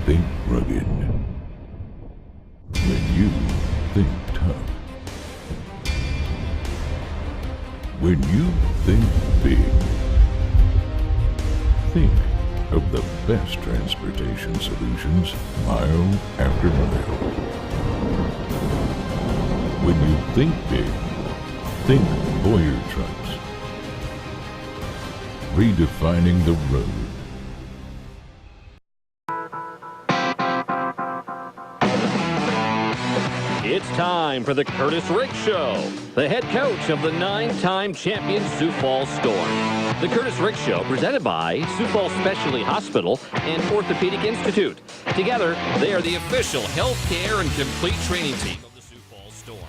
think rugged. When you think tough. When you think big. Think of the best transportation solutions mile after mile. When you think big, think Boyer trucks. Redefining the road. It's time for the Curtis Riggs Show. The head coach of the 9-time champion Sioux Falls Storm. The Curtis Riggs Show, presented by Sioux Falls Specialty Hospital and Orthopedic Institute. Together, they are the official healthcare and complete training team of the Sioux Falls Storm.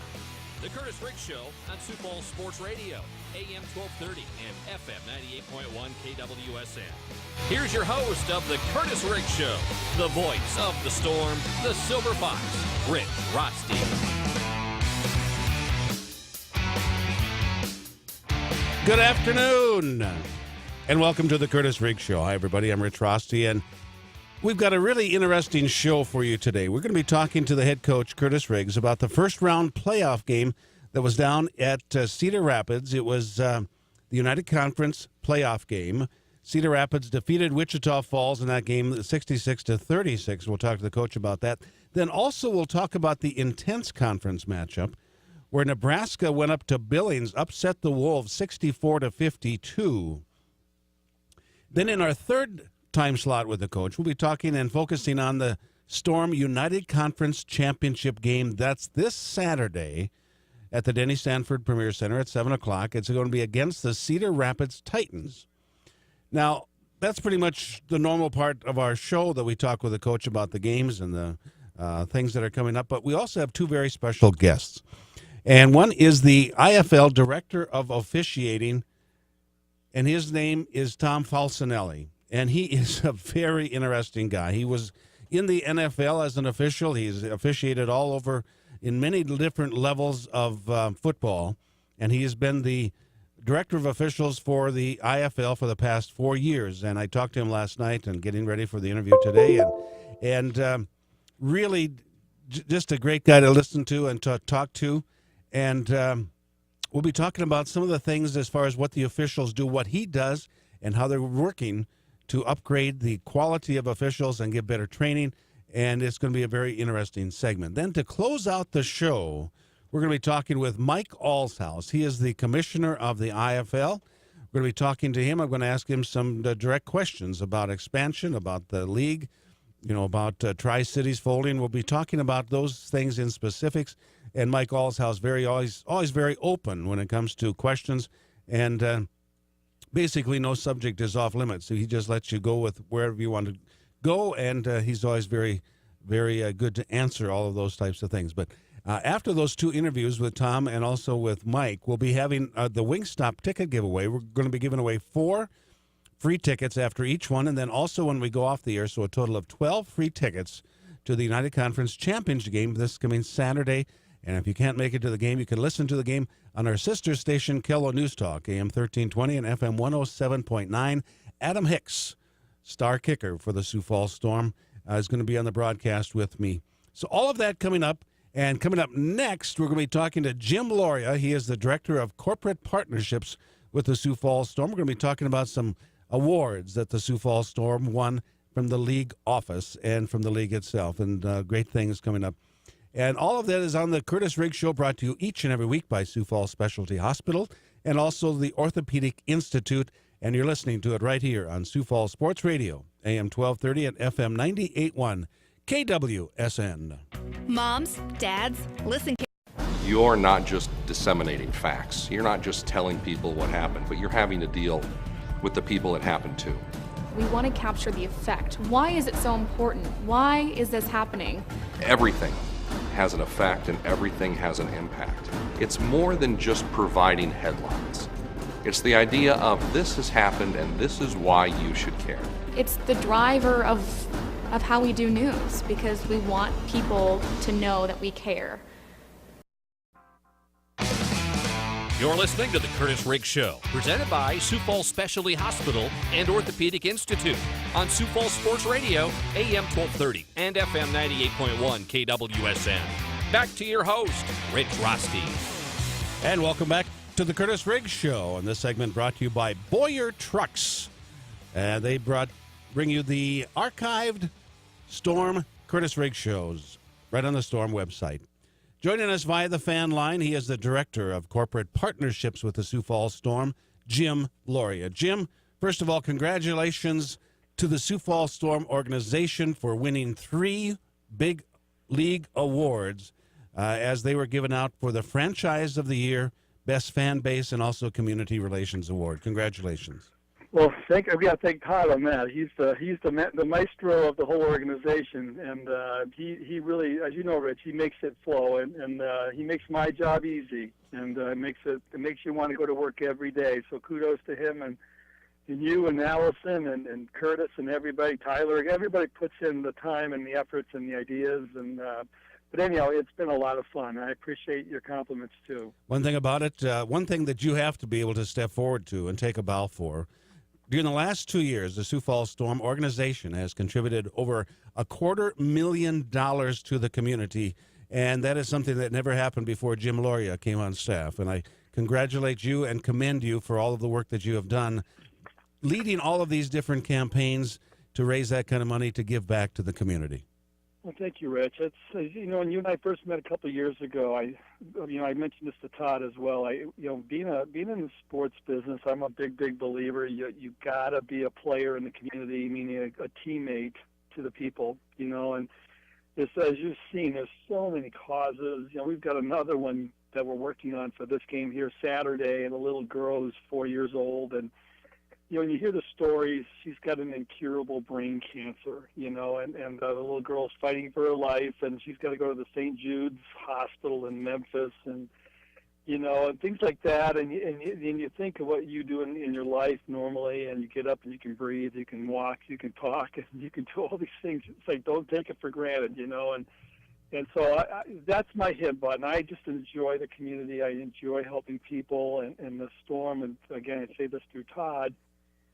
The Curtis Riggs Show on Sioux Falls Sports Radio, AM 1230 and FM 98.1 KWSN. Here's your host of the Curtis Riggs Show, the voice of the Storm, the Silver Fox, Rich Rothstein. Good afternoon, and welcome to the Curtis Riggs Show. Hi, everybody. I'm Rich Rothstein, and we've got a really interesting show for you today. We're going to be talking to the head coach, Curtis Riggs, about the first-round playoff game that was down at Cedar Rapids. It was the United Conference playoff game. Cedar Rapids defeated Wichita Falls in that game, 66-36. We'll talk to the coach about that. Then also we'll talk about the intense conference matchup where Nebraska went up to Billings, upset the Wolves 64-52. Then in our third time slot with the coach, we'll be talking and focusing on the Storm United Conference Championship game. That's this Saturday at the Denny Sanford Premier Center at 7 o'clock. It's going to be against the Cedar Rapids Titans. Now, that's pretty much the normal part of our show that we talk with the coach about the games and the things that are coming up. But we also have two very special guests. And one is the IFL Director of Officiating, and his name is Tom Falcinelli. And he is a very interesting guy. He was in the NFL as an official. He's officiated all over in many different levels of football. And he has been the Director of Officials for the IFL for the past 4 years. And I talked to him last night and getting ready for the interview today. And really just a great guy to listen to and to talk to. And we'll be talking about some of the things as far as what the officials do, what he does, and how they're working to upgrade the quality of officials and give better training. And it's going to be a very interesting segment. Then to close out the show, we're going to be talking with Mike Allshouse. He is the commissioner of the IFL. We're going to be talking to him. I'm going to ask him some direct questions about expansion, about the league, about Tri-Cities folding. We'll be talking about those things in specifics. And Mike Allshouse always very open when it comes to questions. And basically no subject is off limits. So he just lets you go with wherever you want to go. And he's always very, very good to answer all of those types of things. But after those two interviews with Tom and also with Mike, we'll be having the Wingstop ticket giveaway. We're going to be giving away 4 free tickets after each one, and then also when we go off the air, so a total of 12 free tickets to the United Conference Championship game this coming Saturday. And if you can't make it to the game, you can listen to the game on our sister station, Kello News Talk, AM 1320 and FM 107.9. Adam Hicks, star kicker for the Sioux Falls Storm, is going to be on the broadcast with me. So all of that coming up. And coming up next, we're going to be talking to Jim Loria. He is the Director of Corporate Partnerships with the Sioux Falls Storm. We're going to be talking about some awards that the Sioux Falls Storm won from the league office and from the league itself, and great things coming up. And all of that is on the Curtis Riggs Show, brought to you each and every week by Sioux Falls Specialty Hospital and also the Orthopedic Institute. And you're listening to it right here on Sioux Falls Sports Radio, AM 1230 and FM 98.1. KWSN. Moms, dads, listen. You're not just disseminating facts. You're not just telling people what happened, but you're having to deal with the people it happened to. We want to capture the effect. Why is it so important? Why is this happening? Everything has an effect and everything has an impact. It's more than just providing headlines. It's the idea of this has happened and this is why you should care. It's the driver of how we do news, because we want people to know that we care. You're listening to The Curtis Riggs Show, presented by Sioux Falls Specialty Hospital and Orthopedic Institute on Sioux Falls Sports Radio, AM 1230 and FM 98.1 KWSN. Back to your host, Rich Rosti. And welcome back to the Curtis Riggs Show. And this segment brought to you by Boyer Trucks. They bring you the archived Storm Curtis Riggs shows right on the Storm website. Joining us via the fan line, he is the Director of Corporate Partnerships with the Sioux Falls Storm, Jim Loria. Jim, first of all, congratulations to the Sioux Falls Storm organization for winning 3 big league awards as they were given out for the Franchise of the Year, Best Fan Base, and also Community Relations Award. Congratulations. Well, we got to thank Todd on that. He's the maestro of the whole organization, and he really, as you know, Rich, he makes it flow, and he makes my job easy, and it makes you want to go to work every day. So kudos to him and you and Allison and Curtis and everybody, Tyler, everybody puts in the time and the efforts and the ideas, and but anyhow, it's been a lot of fun. I appreciate your compliments too. One thing about it, one thing that you have to be able to step forward to and take a bow for. During the last 2 years, the Sioux Falls Storm organization has contributed over $250,000 to the community, and that is something that never happened before Jim Loria came on staff. And I congratulate you and commend you for all of the work that you have done, leading all of these different campaigns to raise that kind of money to give back to the community. Well, thank you, Rich. It's when you and I first met a couple of years ago, I mentioned this to Todd as well. Being in the sports business, I'm a big believer. You gotta be a player in the community, meaning a teammate to the people. And it's, as you've seen, there's so many causes. We've got another one that we're working on for this game here Saturday, and a little girl who's 4 years old, and when you hear the stories, she's got an incurable brain cancer, and the little girl's fighting for her life, and she's got to go to the St. Jude's Hospital in Memphis, and things like that. And you think of what you do in your life normally, and you get up and you can breathe, you can walk, you can talk, and you can do all these things. It's like, don't take it for granted, And so that's my hit button. I just enjoy the community. I enjoy helping people, and the Storm, and again, I say this through Todd,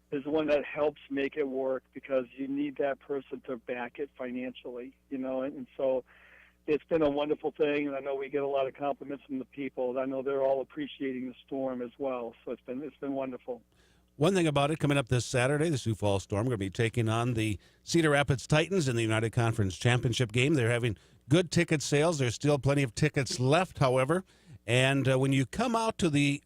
is the one that helps make it work, because you need that person to back it financially, and so it's been a wonderful thing, and I know we get a lot of compliments from the people, and I know they're all appreciating the Storm as well, so it's been wonderful. One thing about it, coming up this Saturday, the Sioux Falls Storm are going to be taking on the Cedar Rapids Titans in the United Conference Championship game. They're having good ticket sales. There's still plenty of tickets left, however, and when you come out to the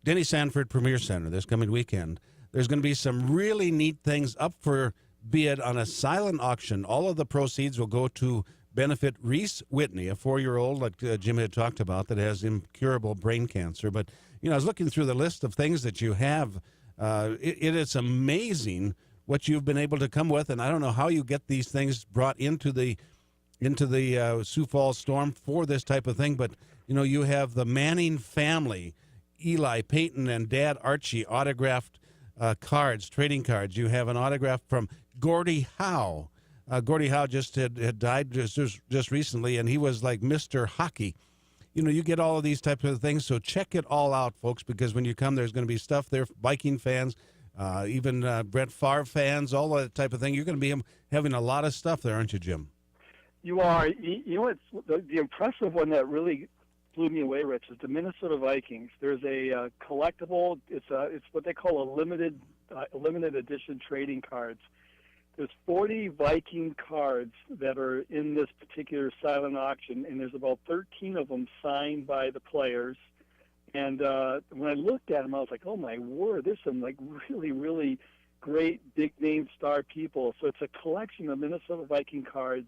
Denny Sanford Premier Center this coming weekend, there's going to be some really neat things up for bid on a silent auction. All of the proceeds will go to benefit Reese Whitney, a 4-year-old, like Jim had talked about, that has incurable brain cancer. But, I was looking through the list of things that you have. It is amazing what you've been able to come with, and I don't know how you get these things brought into the Sioux Falls Storm for this type of thing. But, you have the Manning family, Eli, Peyton, and Dad Archie autographed cards, trading cards. You have an autograph from Gordie Howe. Gordie Howe just had died just recently, and he was like Mr. Hockey. You get all of these types of things, so check it all out, folks, because when you come, there's going to be stuff there, Viking fans, even Brett Favre fans, all that type of thing. You're going to be having a lot of stuff there, aren't you, Jim? You are. It's the impressive one that really blew me away, Rich, is the Minnesota Vikings. There's a collectible. It's what they call a limited edition trading cards. There's 40 Viking cards that are in this particular silent auction, and there's about 13 of them signed by the players. And when I looked at them, I was like, oh my word, there's some like really, really great big name star people. So it's a collection of Minnesota Viking cards.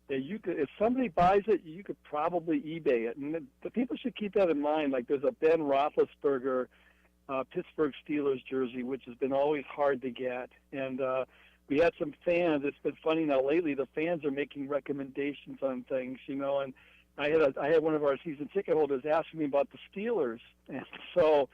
You could, if somebody buys it, you could probably eBay it. And the people should keep that in mind. Like there's a Ben Roethlisberger Pittsburgh Steelers jersey, which has been always hard to get. And we had some fans. It's been funny now lately. The fans are making recommendations on things, And I had one of our season ticket holders asking me about the Steelers. And so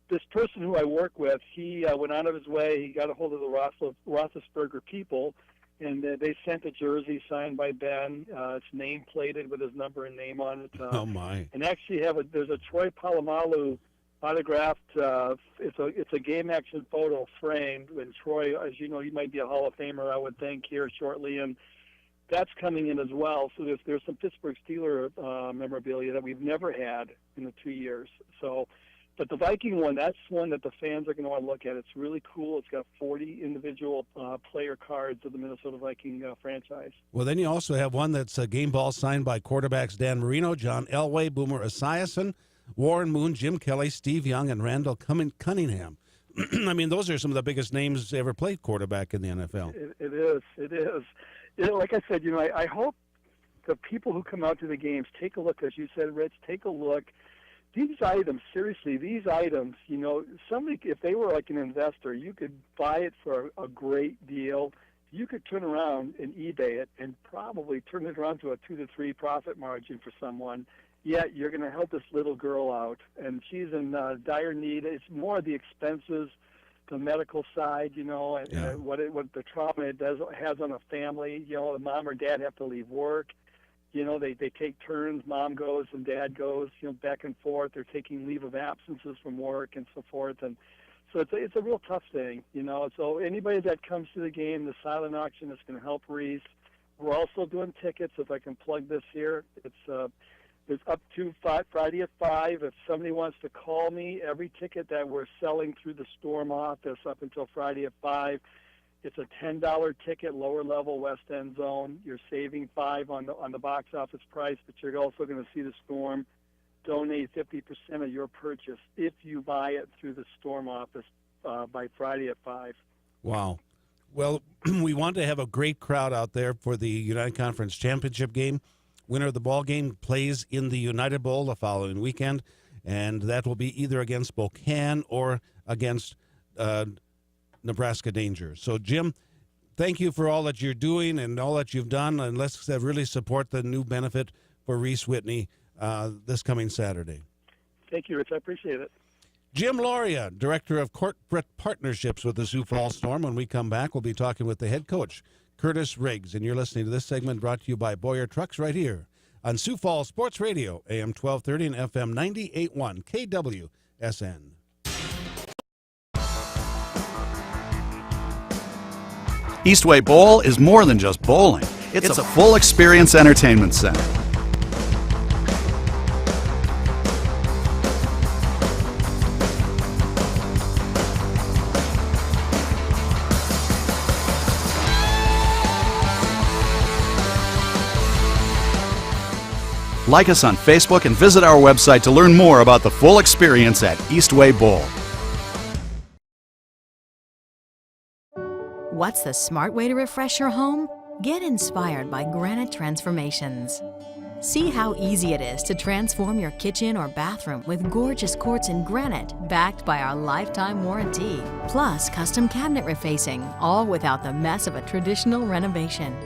this person who I work with, he went out of his way. He got a hold of the Roethlisberger people. and they sent a jersey signed by Ben. It's name plated with his number and name on it. Oh my! And actually, there's a Troy Polamalu autographed. It's a game action photo framed. And Troy, as you know, he might be a Hall of Famer, I would think, here shortly, and that's coming in as well. So there's some Pittsburgh Steeler memorabilia that we've never had in the 2 years. So, but the Viking one, that's one that the fans are going to want to look at. It's really cool. It's got 40 individual player cards of the Minnesota Viking franchise. Well, then you also have one that's a game ball signed by quarterbacks Dan Marino, John Elway, Boomer Esiason, Warren Moon, Jim Kelly, Steve Young, and Randall Cunningham. I mean, those are some of the biggest names ever played quarterback in the NFL. It is. Like I said, I hope the people who come out to the games take a look, as you said, Rich, take a look. These items, seriously, somebody, if they were like an investor, you could buy it for a great deal. You could turn around and eBay it and probably turn it around to a 2 to 3 profit margin for someone. Yet you're going to help this little girl out, and she's in dire need. It's more the expenses, the medical side, and what the trauma it has on a family. The mom or dad have to leave work. They take turns. Mom goes and dad goes, back and forth. They're taking leave of absences from work and so forth. And so it's a real tough thing, So anybody that comes to the game, the silent auction is going to help Reese. We're also doing tickets, if I can plug this here. It's up to Friday at 5. If somebody wants to call me, every ticket that we're selling through the Storm office up until Friday at 5, it's a $10 ticket, lower level West End zone. You're saving $5 on the box office price, but you're also going to see the Storm donate 50% of your purchase if you buy it through the Storm office by Friday at 5. Wow. Well, we want to have a great crowd out there for the United Conference Championship game. Winner of the ball game plays in the United Bowl the following weekend, and that will be either against Spokane or against Nebraska Danger. So, Jim, thank you for all that you're doing and all that you've done, and let's really support the new benefit for Reese Whitney this coming Saturday. Thank you, Rich. I appreciate it. Jim Loria, Director of Corporate Partnerships with the Sioux Falls Storm. When we come back, we'll be talking with the head coach, Curtis Riggs, and you're listening to this segment brought to you by Boyer Trucks right here on Sioux Falls Sports Radio, AM 1230 and FM 98.1 KWSN. Eastway Bowl is more than just bowling. It's a full experience entertainment center. Like us on Facebook and visit our website to learn more about the full experience at Eastway Bowl. What's the smart way to refresh your home? Get inspired by Granite Transformations. See how easy it is to transform your kitchen or bathroom with gorgeous quartz and granite backed by our lifetime warranty. Plus custom cabinet refacing, all without the mess of a traditional renovation.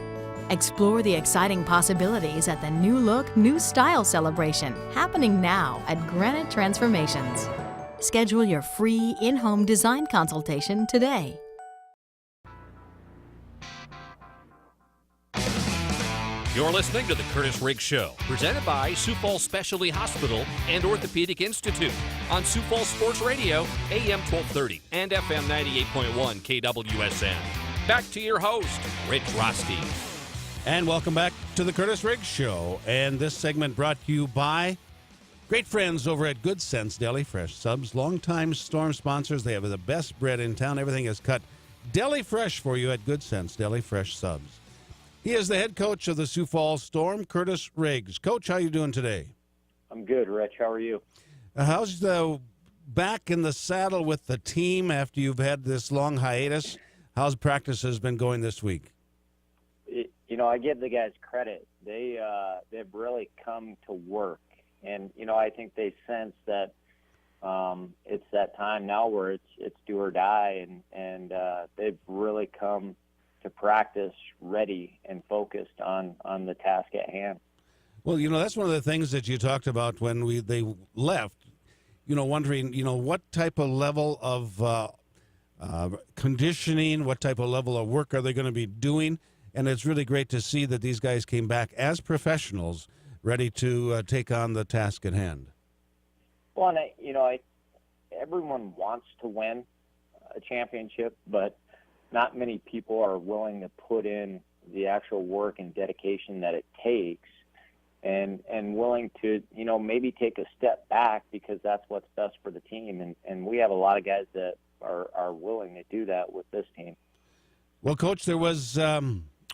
Explore the exciting possibilities at the New Look, New Style celebration happening now at Granite Transformations. Schedule your free in-home design consultation today. You're listening to The Curtis Riggs Show, presented by Sioux Falls Specialty Hospital and Orthopedic Institute on Sioux Falls Sports Radio, AM 1230 and FM 98.1 KWSN. Back to your host, Rich Rosti. And welcome back to the Curtis Riggs Show. And this segment brought to you by great friends over at Good Sense Deli Fresh Subs. Longtime Storm sponsors. They have the best bread in town. Everything is cut deli fresh for you at Good Sense Deli Fresh Subs. He is the head coach of the Sioux Falls Storm, Curtis Riggs. Coach, how you doing today? I'm good, Rich. How are you? How's the back in the saddle with the team after you've had this long hiatus? How's practice has been going this week? I give the guys credit. They've really come to work, and I think they sense that it's that time now where it's do or die, and they've really come to practice ready and focused on the task at hand. Well, that's one of the things that you talked about when they left. Wondering what type of level of conditioning, what type of level of work are they going to be doing? and it's really great to see that these guys came back as professionals, ready to take on the task at hand. Well, and everyone wants to win a championship, but not many people are willing to put in the actual work and dedication that it takes, and willing to, maybe take a step back because that's what's best for the team. And we have a lot of guys that are willing to do that with this team. Well, Coach, there was,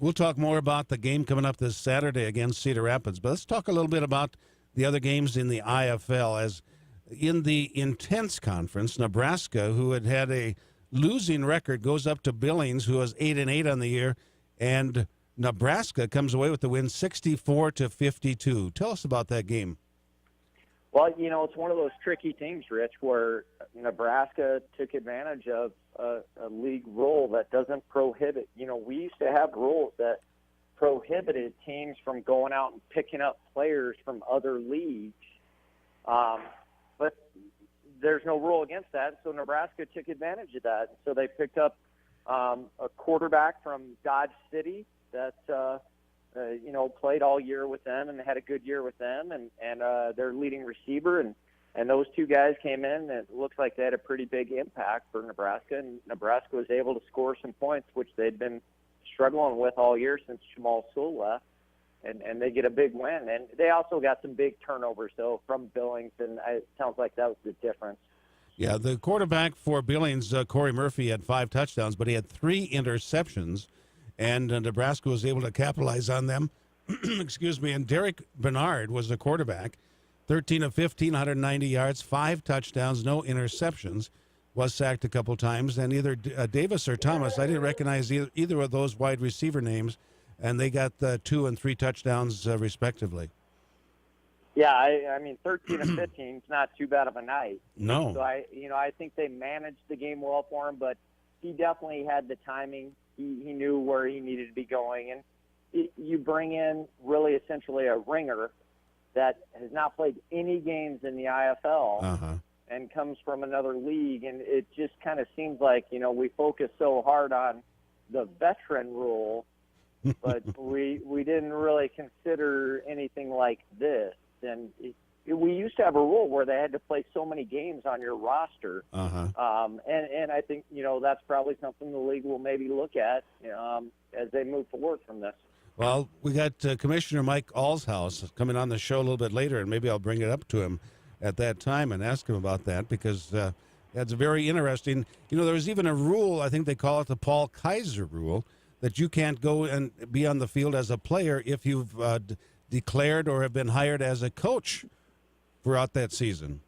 we'll talk more about the game coming up this Saturday against Cedar Rapids, but let's talk a little bit about the other games in the IFL. As in the Intense Conference, Nebraska, who had a losing record, goes up to Billings, who was 8-8 on the year, and Nebraska comes away with the win 64-52. Tell us about that game. Well, it's one of those tricky things, Rich, where Nebraska took advantage of a league rule that doesn't prohibit. We used to have rules that prohibited teams from going out and picking up players from other leagues. But there's no rule against that, so Nebraska took advantage of that. So they picked up a quarterback from Dodge City that played all year with them and had a good year with them, and their leading receiver, and those two guys came in, and it looks like they had a pretty big impact for Nebraska, and Nebraska was able to score some points, which they'd been struggling with all year since Jamal Sewell left, and they get a big win. And they also got some big turnovers, though, from Billings, and it sounds like that was the difference. Yeah, the quarterback for Billings, Corey Murphy, had 5 touchdowns, but he had 3 interceptions, and Nebraska was able to capitalize on them. Excuse me. And Derek Bernard was the quarterback, 13 of 15, 190 yards, 5 touchdowns, no interceptions, was sacked a couple times. And either Davis or Thomas, I didn't recognize either of those wide receiver names, and they got 2 and 3 touchdowns respectively. Yeah, I mean, 13 of 15 is not too bad of a night. No. So I think they managed the game well for him, but he definitely had the timing. He knew where he needed to be going, and you bring in really essentially a ringer that has not played any games in the IFL and comes from another league, and it just kind of seems like, we focus so hard on the veteran rule, but we didn't really consider anything like this. And we used to have a rule where they had to play so many games on your roster. And I think, that's probably something the league will maybe look at as they move forward from this. Well, we got Commissioner Mike Allshouse coming on the show a little bit later, and maybe I'll bring it up to him at that time and ask him about that, because that's very interesting. There was even a rule, I think they call it the Paul Kaiser rule, that you can't go and be on the field as a player if you've declared or have been hired as a coach throughout that season.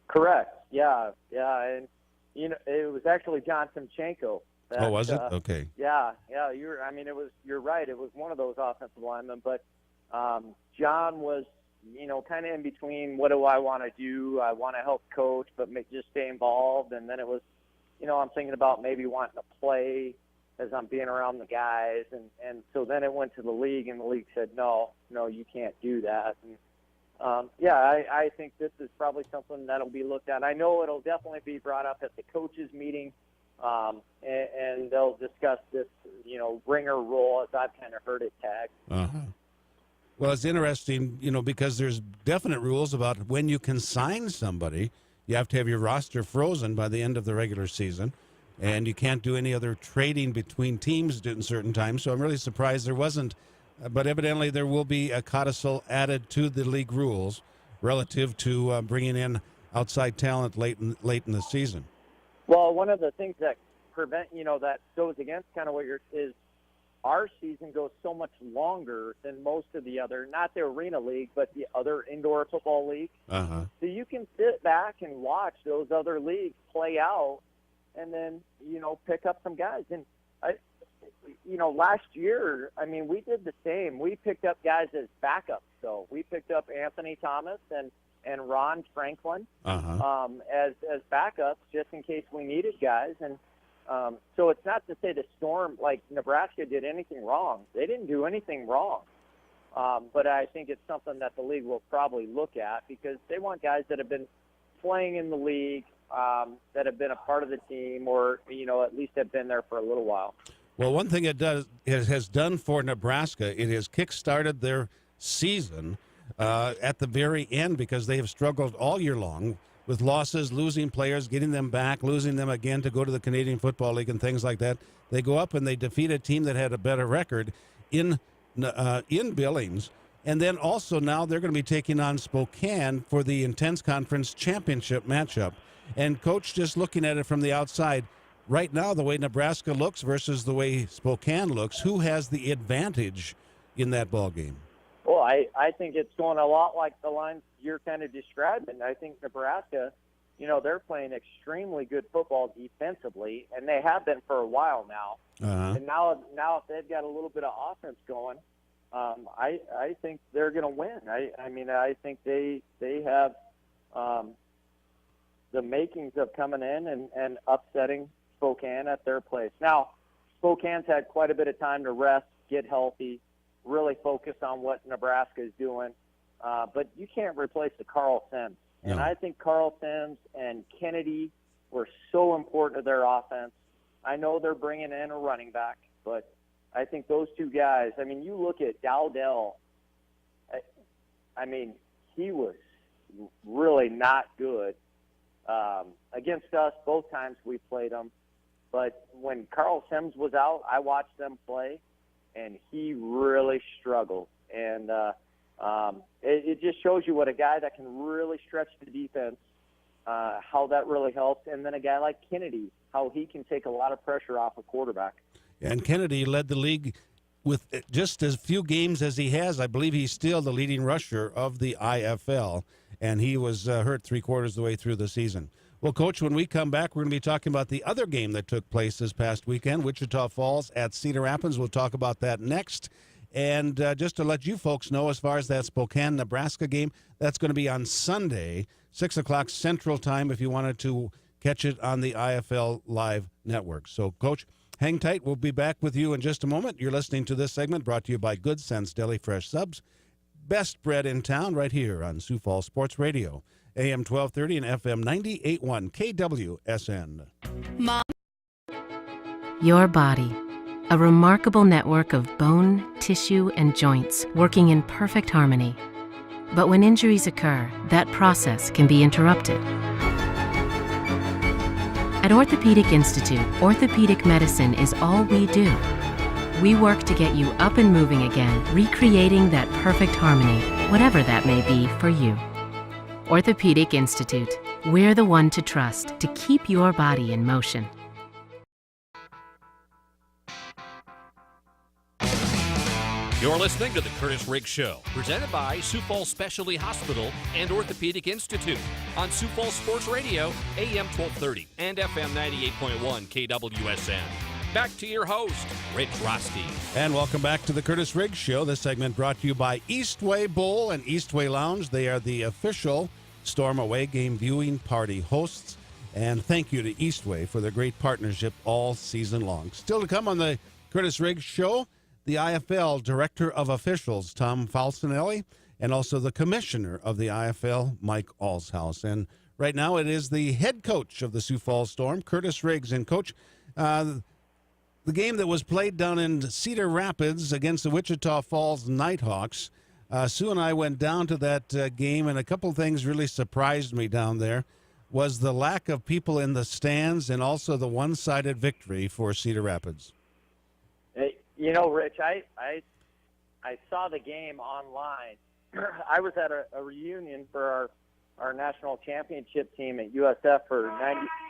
Correct. Yeah. And, it was actually John Timchenko. Oh, was it? Okay. Yeah. You're right. It was one of those offensive linemen, but John was, kind of in between. What do I want to do? I want to help coach, but just stay involved. And then it was, I'm thinking about maybe wanting to play as I'm being around the guys. And so then it went to the league, and the league said, no, you can't do that. And, I think this is probably something that'll be looked at. I know it'll definitely be brought up at the coaches meeting. And they'll discuss this, ringer rule, as I've kind of heard it tagged. Well, it's interesting, because there's definite rules about when you can sign somebody. You have to have your roster frozen by the end of the regular season, and you can't do any other trading between teams at certain times. So I'm really surprised there wasn't, but evidently there will be a codicil added to the league rules relative to bringing in outside talent late in the season. Well, one of the things that that goes against kind of what is our season goes so much longer than most of the other, not the Arena League, but the other indoor football leagues. So you can sit back and watch those other leagues play out, and then, pick up some guys. And, last year, we did the same. We picked up guys as backups. So we picked up Anthony Thomas and Ron Franklin as backups just in case we needed guys. And so it's not to say the Storm, like Nebraska, did anything wrong. They didn't do anything wrong. But I think it's something that the league will probably look at, because they want guys that have been playing in the league, that have been a part of the team, or, at least have been there for a little while. Well, one thing it has done for Nebraska, it has kick-started their season at the very end, because they have struggled all year long with losses, losing players, getting them back, losing them again to go to the Canadian Football League and things like that. They go up and they defeat a team that had a better record in Billings. And then also now they're going to be taking on Spokane for the Intense Conference Championship matchup. And, Coach, just looking at it from the outside, right now the way Nebraska looks versus the way Spokane looks, who has the advantage in that ball game? Well, I think it's going a lot like the lines you're kind of describing. I think Nebraska, they're playing extremely good football defensively, and they have been for a while now. And now if they've got a little bit of offense going, I think they're going to win. I think they have the makings of coming in and upsetting Spokane at their place. Now, Spokane's had quite a bit of time to rest, get healthy, really focus on what Nebraska is doing. But you can't replace the Carl Sims. No. And I think Carl Sims and Kennedy were so important to their offense. I know they're bringing in a running back, but I think those two guys, you look at Dowdell, he was really not good. Against us, both times we played him. But when Carl Sims was out, I watched them play, and he really struggled. And it just shows you what a guy that can really stretch the defense, how that really helps. And then a guy like Kennedy, how he can take a lot of pressure off a quarterback. And Kennedy led the league with just as few games as he has. I believe he's still the leading rusher of the IFL, and he was hurt 3/4 of the way through the season. Well, Coach, when we come back, we're going to be talking about the other game that took place this past weekend, Wichita Falls at Cedar Rapids. We'll talk about that next. And just to let you folks know, as far as that Spokane-Nebraska game, that's going to be on Sunday, 6 o'clock Central Time, if you wanted to catch it on the IFL Live Network. So, Coach, hang tight. We'll be back with you in just a moment. You're listening to this segment brought to you by Good Sense Deli Fresh Subs. Best bread in town right here on Sioux Falls Sports Radio. AM 1230 and FM 98.1 KWSN. Mom. Your body, a remarkable network of bone, tissue, and joints working in perfect harmony. But when injuries occur, that process can be interrupted. At Orthopedic Institute, orthopedic medicine is all we do. We work to get you up and moving again, recreating that perfect harmony, whatever that may be for you. Orthopedic Institute, we're the one to trust to keep your body in motion. You're listening to The Curtis Riggs Show, presented by Sioux Falls Specialty Hospital and Orthopedic Institute on Sioux Falls Sports Radio, AM 1230 and FM 98.1 KWSN. Back to your host, Rich Rosti. And welcome back to The Curtis Riggs Show. This segment brought to you by Eastway Bowl and Eastway Lounge. They are the official Storm away game viewing party hosts. And thank you to Eastway for their great partnership all season long. Still to come on The Curtis Riggs Show, the IFL Director of Officials, Tom Falcinelli, and also the Commissioner of the IFL, Mike Alshouse. And right now it is the head coach of the Sioux Falls Storm, Curtis Riggs. And, Coach, the game that was played down in Cedar Rapids against the Wichita Falls Nighthawks, Sue and I went down to that game, and a couple things really surprised me down there was the lack of people in the stands and also the one-sided victory for Cedar Rapids. You know, Rich, I saw the game online. I was at a reunion for our national championship team at USF for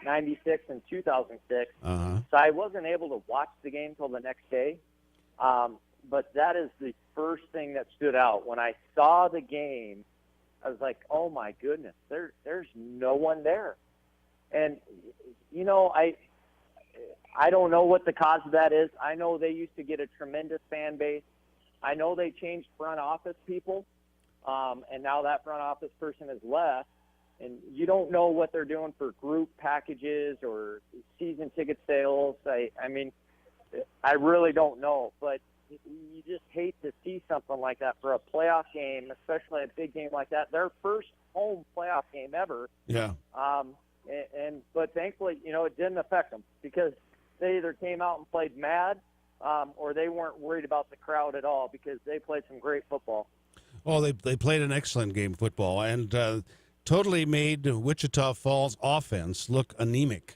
96 and 2006. So I wasn't able to watch the game till the next day. But that is the first thing that stood out. When I saw the game, I was like, oh, my goodness, there's no one there. And, you know, I don't know what the cause of that is. I know they used to get a tremendous fan base. I know they changed front office people, and now that front office person has left. And you don't know what they're doing for group packages or season ticket sales. I mean, I really don't know. But you just hate to see something like that for a playoff game, especially a big game like that. Their first home playoff game ever. Yeah. But thankfully, you know, it didn't affect them because they either came out and played mad or they weren't worried about the crowd at all because they played some great football. Oh, they played an excellent game of football and totally made Wichita Falls offense look anemic.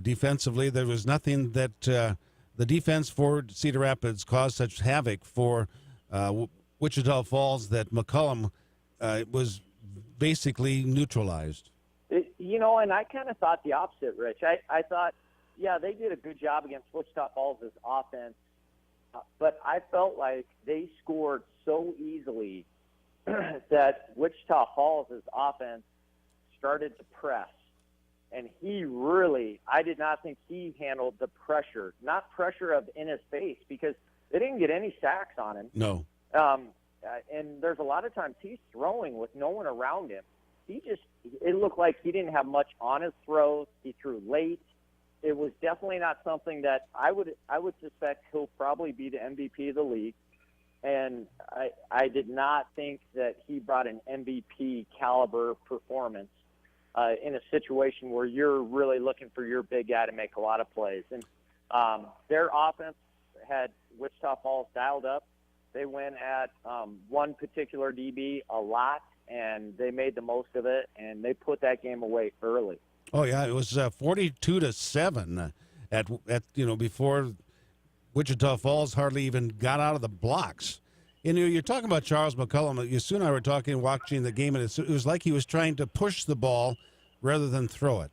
Defensively, there was nothing that the defense for Cedar Rapids caused such havoc for Wichita Falls that McCollum was basically neutralized. And I kind of thought the opposite, Rich. I thought, yeah, they did a good job against Wichita Falls' offense, but I felt like they scored so easily that Wichita Falls' offense started to press. And I did not think he handled the pressure, not pressure of in his face, because they didn't get any sacks on him. No. And there's a lot of times he's throwing with no one around him. It looked like he didn't have much on his throws. He threw late. It was definitely not something that I would suspect he'll probably be the MVP of the league. And I did not think that he brought an MVP caliber performance in a situation where you're really looking for your big guy to make a lot of plays. And their offense had Wichita Falls dialed up. They went at one particular DB a lot, and they made the most of it, and they put that game away early. Oh yeah, it was 42-7 at before Wichita Falls hardly even got out of the blocks. You're talking about Charles McCullum. You and I were watching the game, and it was like he was trying to push the ball rather than throw it.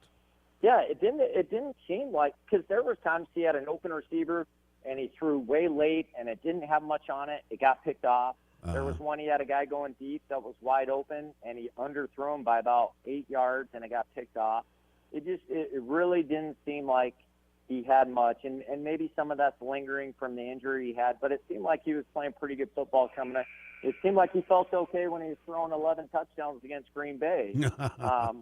Yeah, it didn't seem like, because there were times he had an open receiver and he threw way late and it didn't have much on it. It got picked off. There was one, he had a guy going deep that was wide open and he underthrew him by about 8 yards and it got picked off. It really didn't seem like he had much, and maybe some of that's lingering from the injury he had, but it seemed like he was playing pretty good football coming in. It seemed like he felt okay when he was throwing 11 touchdowns against Green Bay.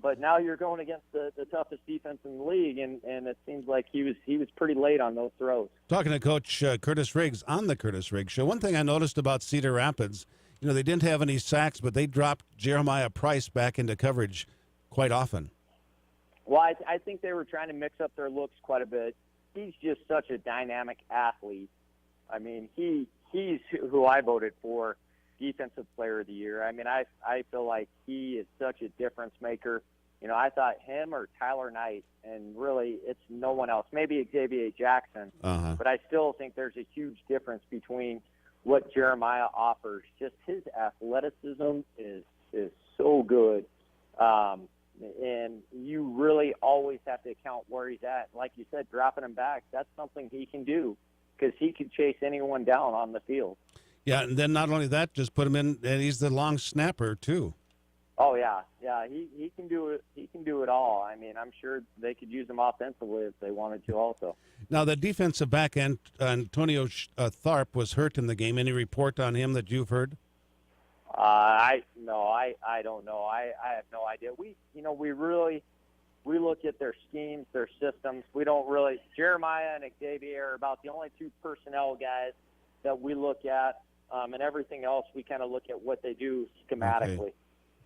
But now you're going against the toughest defense in the league, and it seems like he was pretty late on those throws. Talking to Coach Curtis Riggs on the Curtis Riggs Show, one thing I noticed about Cedar Rapids, they didn't have any sacks, but they dropped Jeremiah Price back into coverage quite often. Well, I think they were trying to mix up their looks quite a bit. He's just such a dynamic athlete. I mean, he's who I voted for Defensive Player of the Year. I mean, I feel like he is such a difference maker. I thought him or Tyler Knight, and really it's no one else. Maybe Xavier Jackson, but I still think there's a huge difference between what Jeremiah offers. Just his athleticism is so good. And you really always have to account where he's at. Like you said, dropping him back, that's something he can do because he can chase anyone down on the field. Yeah, and then not only that, just put him in, and he's the long snapper too. Oh yeah, he can do it. He can do it all. I mean, I'm sure they could use him offensively if they wanted to. Also, now the defensive back end, Antonio Tharp was hurt in the game. Any report on him that you've heard? I don't know. I have no idea. We look at their schemes, their systems. We don't really. Jeremiah and Xavier are about the only two personnel guys that we look at, and everything else we kind of look at what they do schematically.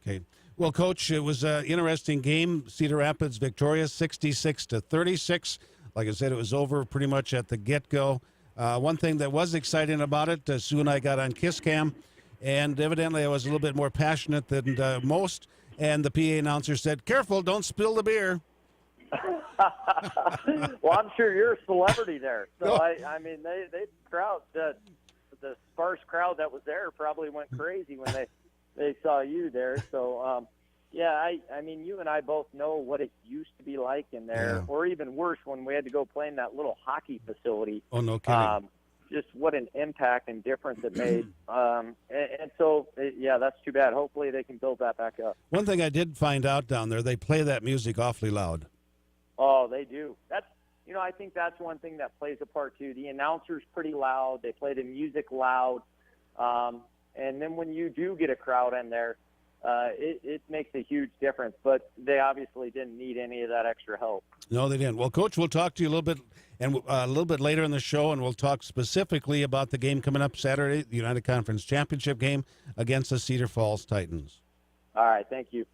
Okay. Well, Coach, it was an interesting game. Cedar Rapids victorious, 66-36. Like I said, it was over pretty much at the get-go. One thing that was exciting about it, Sue and I got on Kiss Cam, and evidently I was a little bit more passionate than most, and the PA announcer said, "Careful, don't spill the beer." Well, I'm sure you're a celebrity there. So, I mean, they crowd, the sparse crowd that was there probably went crazy when they saw you there. So, I mean, you and I both know what it used to be like in there, or even worse when we had to go play in that little hockey facility. Oh, no kidding. Just what an impact and difference it made. And so, that's too bad. Hopefully they can build that back up. One thing I did find out down there, they play that music awfully loud. Oh, they do. I think that's one thing that plays a part too. The announcer's pretty loud. They play the music loud. And then when you do get a crowd in there, it makes a huge difference. But they obviously didn't need any of that extra help. No, they didn't. Well, Coach, we'll talk to you a little bit later in the show, and we'll talk specifically about the game coming up Saturday, the United Conference Championship game against the Cedar Falls Titans. All right, thank you.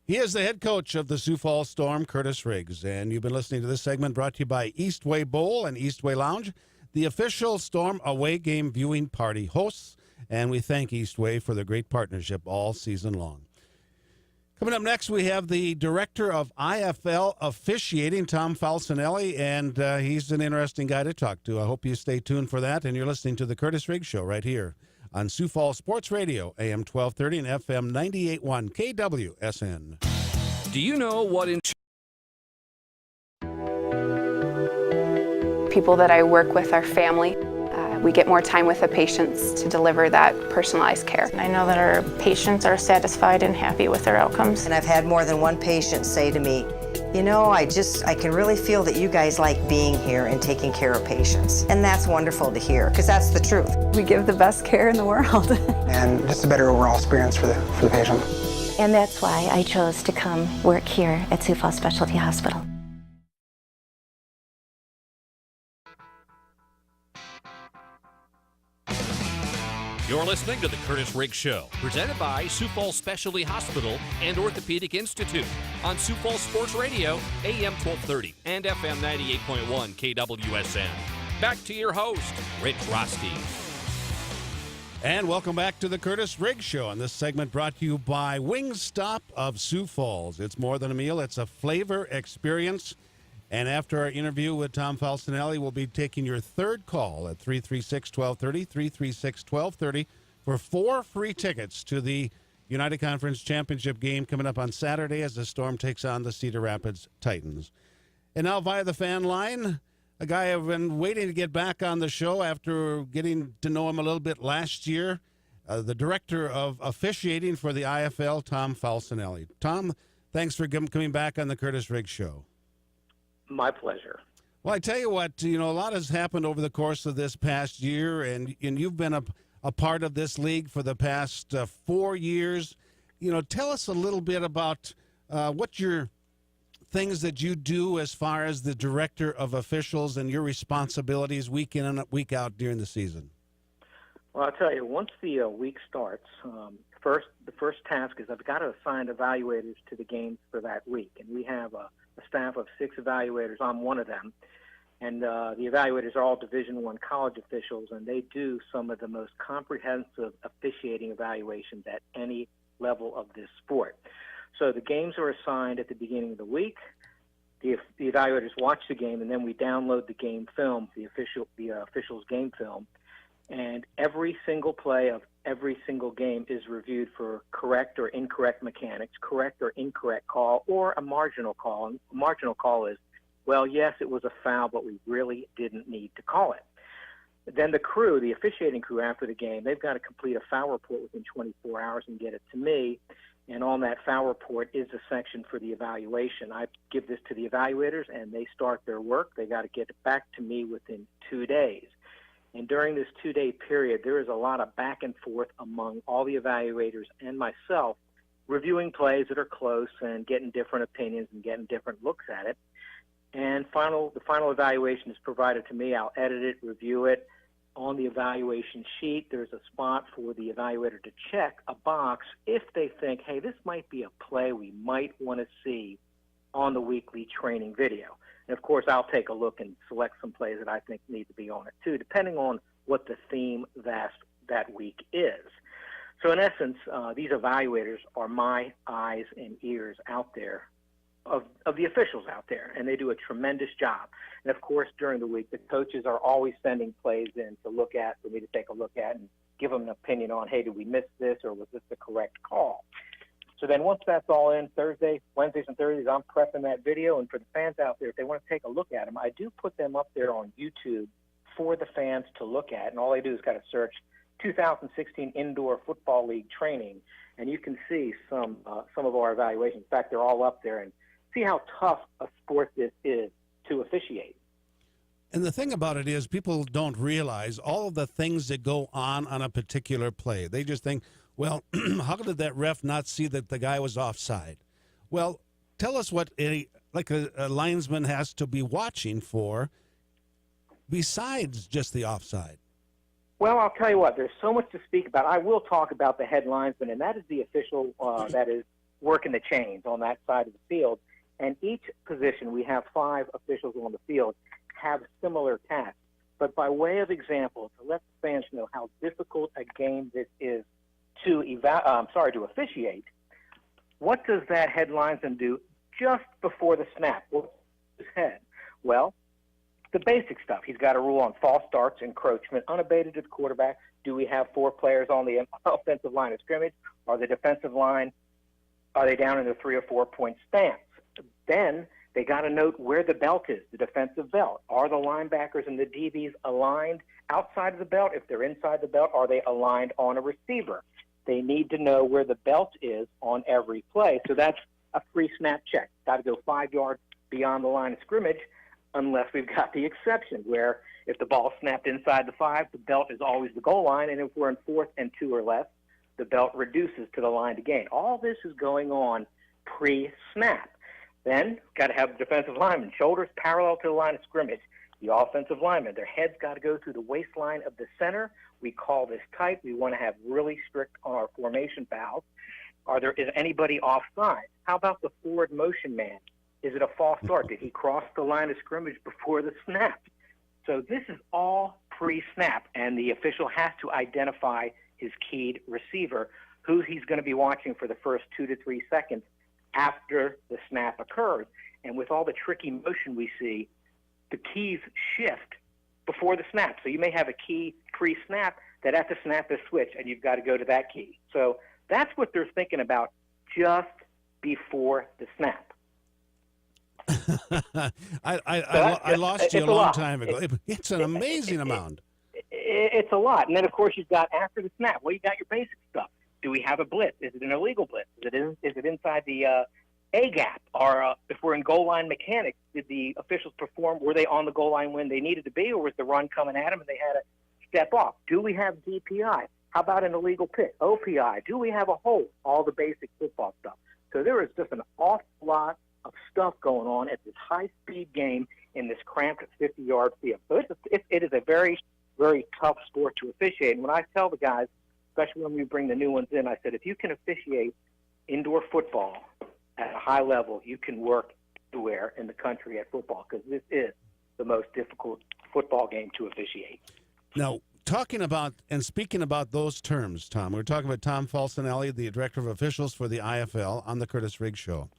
He is the head coach of the Sioux Falls Storm, Curtis Riggs, and you've been listening to this segment brought to you by Eastway Bowl and Eastway Lounge. the official Storm away game viewing party hosts, and we thank Eastway for their great partnership all season long. Coming up next, we have the director of IFL officiating, Tom Falcinelli, and he's an interesting guy to talk to. I hope you stay tuned for that, and you're listening to the Curtis Riggs Show right here on Sioux Falls Sports Radio, AM 1230 and FM 98.1 KWSN. Do you know what People that I work with are family. We get more time with the patients to deliver that personalized care. I know that our patients are satisfied and happy with their outcomes. And I've had more than one patient say to me, you know, I can really feel that you guys like being here and taking care of patients. And that's wonderful to hear, because that's the truth. We give the best care in the world. And just a better overall experience for the patient. And that's why I chose to come work here at Sioux Falls Specialty Hospital. You're listening to The Curtis Riggs Show, presented by Sioux Falls Specialty Hospital and Orthopedic Institute on Sioux Falls Sports Radio, AM 1230 and FM 98.1 KWSN. Back to your host, Rich Rosti. And welcome back to the Curtis Riggs Show. And this segment brought to you by Wingstop of Sioux Falls. It's more than a meal, it's a flavor experience. And after our interview with Tom Falcinelli, we'll be taking your third call at 336-1230, 336-1230 for 4 free tickets to the United Conference Championship game coming up on Saturday as the Storm takes on the Cedar Rapids Titans. And now via the fan line, a guy I've been waiting to get back on the show after getting to know him a little bit last year, the director of officiating for the IFL, Tom Falcinelli. Tom, thanks for coming back on the Curtis Riggs Show. My pleasure. Well, I tell you what, a lot has happened over the course of this past year, and you've been a part of this league for the past 4 years. Tell us a little bit about what your things that you do as far as the director of officials and your responsibilities week in and week out during the season. Well, I'll tell you, once the week starts, the first task is I've got to assign evaluators to the games for that week, and we have a staff of 6 evaluators. I'm one of them, and the evaluators are all Division I college officials, and they do some of the most comprehensive officiating evaluations at any level of this sport. So the games are assigned at the beginning of the week. The evaluators watch the game, and then we download the game film, the officials' game film, and every single play of every single game is reviewed for correct or incorrect mechanics, correct or incorrect call, or a marginal call. And a marginal call is, well, yes, it was a foul, but we really didn't need to call it. Then the crew, the officiating crew after the game, they've got to complete a foul report within 24 hours and get it to me. And on that foul report is a section for the evaluation. I give this to the evaluators, and they start their work. They got to get it back to me within 2 days. And during this 2-day period, there is a lot of back and forth among all the evaluators and myself, reviewing plays that are close and getting different opinions and getting different looks at it. And the final evaluation is provided to me. I'll edit it, review it. On the evaluation sheet, there's a spot for the evaluator to check a box if they think, hey, this might be a play we might want to see on the weekly training video. And, of course, I'll take a look and select some plays that I think need to be on it, too, depending on what the theme that week is. So, in essence, these evaluators are my eyes and ears out there of the officials out there, and they do a tremendous job. And, of course, during the week, the coaches are always sending plays in to look at, for me to take a look at and give them an opinion on, hey, did we miss this or was this the correct call? So then once that's all in, Wednesdays and Thursdays, I'm prepping that video. And for the fans out there, if they want to take a look at them, I do put them up there on YouTube for the fans to look at. And all they do is kind of search 2016 Indoor Football League training, and you can see some of our evaluations. In fact, they're all up there, and see how tough a sport this is to officiate. And the thing about it is people don't realize all of the things that go on a particular play. They just think, well, how did that ref not see that the guy was offside? Well, tell us what a linesman has to be watching for besides just the offside. Well, I'll tell you what, there's so much to speak about. I will talk about the head linesman, and that is the official that is working the chains on that side of the field. And each position, we have 5 officials on the field, have similar tasks. But by way of example, to let the fans know how difficult a game this is to officiate, what does that head linesman do just before the snap? What's his head? Well, the basic stuff. He's got a rule on false starts, encroachment, unabated to the quarterback. Do we have 4 players on the offensive line of scrimmage? Are the defensive line, are they down in the 3 or 4 point stance? Then they got to note where the belt is, the defensive belt. Are the linebackers and the DBs aligned outside of the belt? If they're inside the belt, are they aligned on a receiver? They need to know where the belt is on every play. So that's a pre-snap check. Got to go 5 yards beyond the line of scrimmage, unless we've got the exception where if the ball snapped inside the 5, the belt is always the goal line, and if we're in 4th and 2 or less, the belt reduces to the line to gain. All this is going on pre-snap. Then, got to have the defensive lineman, shoulders parallel to the line of scrimmage. The offensive lineman, their head's got to go through the waistline of the center. We call this tight. We want to have really strict on our formation fouls. Is anybody offside? How about the forward motion man? Is it a false start? Did he cross the line of scrimmage before the snap? So this is all pre-snap, and the official has to identify his keyed receiver, who he's going to be watching for the first 2 to 3 seconds after the snap occurs. And with all the tricky motion we see, the keys shift before the snap. So you may have a key pre-snap that at the snap is switched, and you've got to go to that key. So that's what they're thinking about just before the snap. I lost you a long time ago. It's an amazing amount. It's a lot. And then, of course, you've got after the snap. Well, you got your basic stuff. Do we have a blitz? Is it an illegal blitz? Is it inside the A gap? Or if we're in goal line mechanics, did the officials perform? Were they on the goal line when they needed to be, or was the run coming at them and they had to step off? Do we have DPI? How about an illegal pick? OPI? Do we have a hold? All the basic football stuff. So there is just an awful lot of stuff going on at this high-speed game in this cramped 50-yard field. So it is a very, very tough sport to officiate. And when I tell the guys, especially when we bring the new ones in, I said, if you can officiate indoor football at a high level, you can work anywhere in the country at football, because this is the most difficult football game to officiate. Now, talking about and speaking about those terms, Tom, we're talking about Tom Falcinelli, the Director of Officials for the IFL, on the Curtis Riggs Show.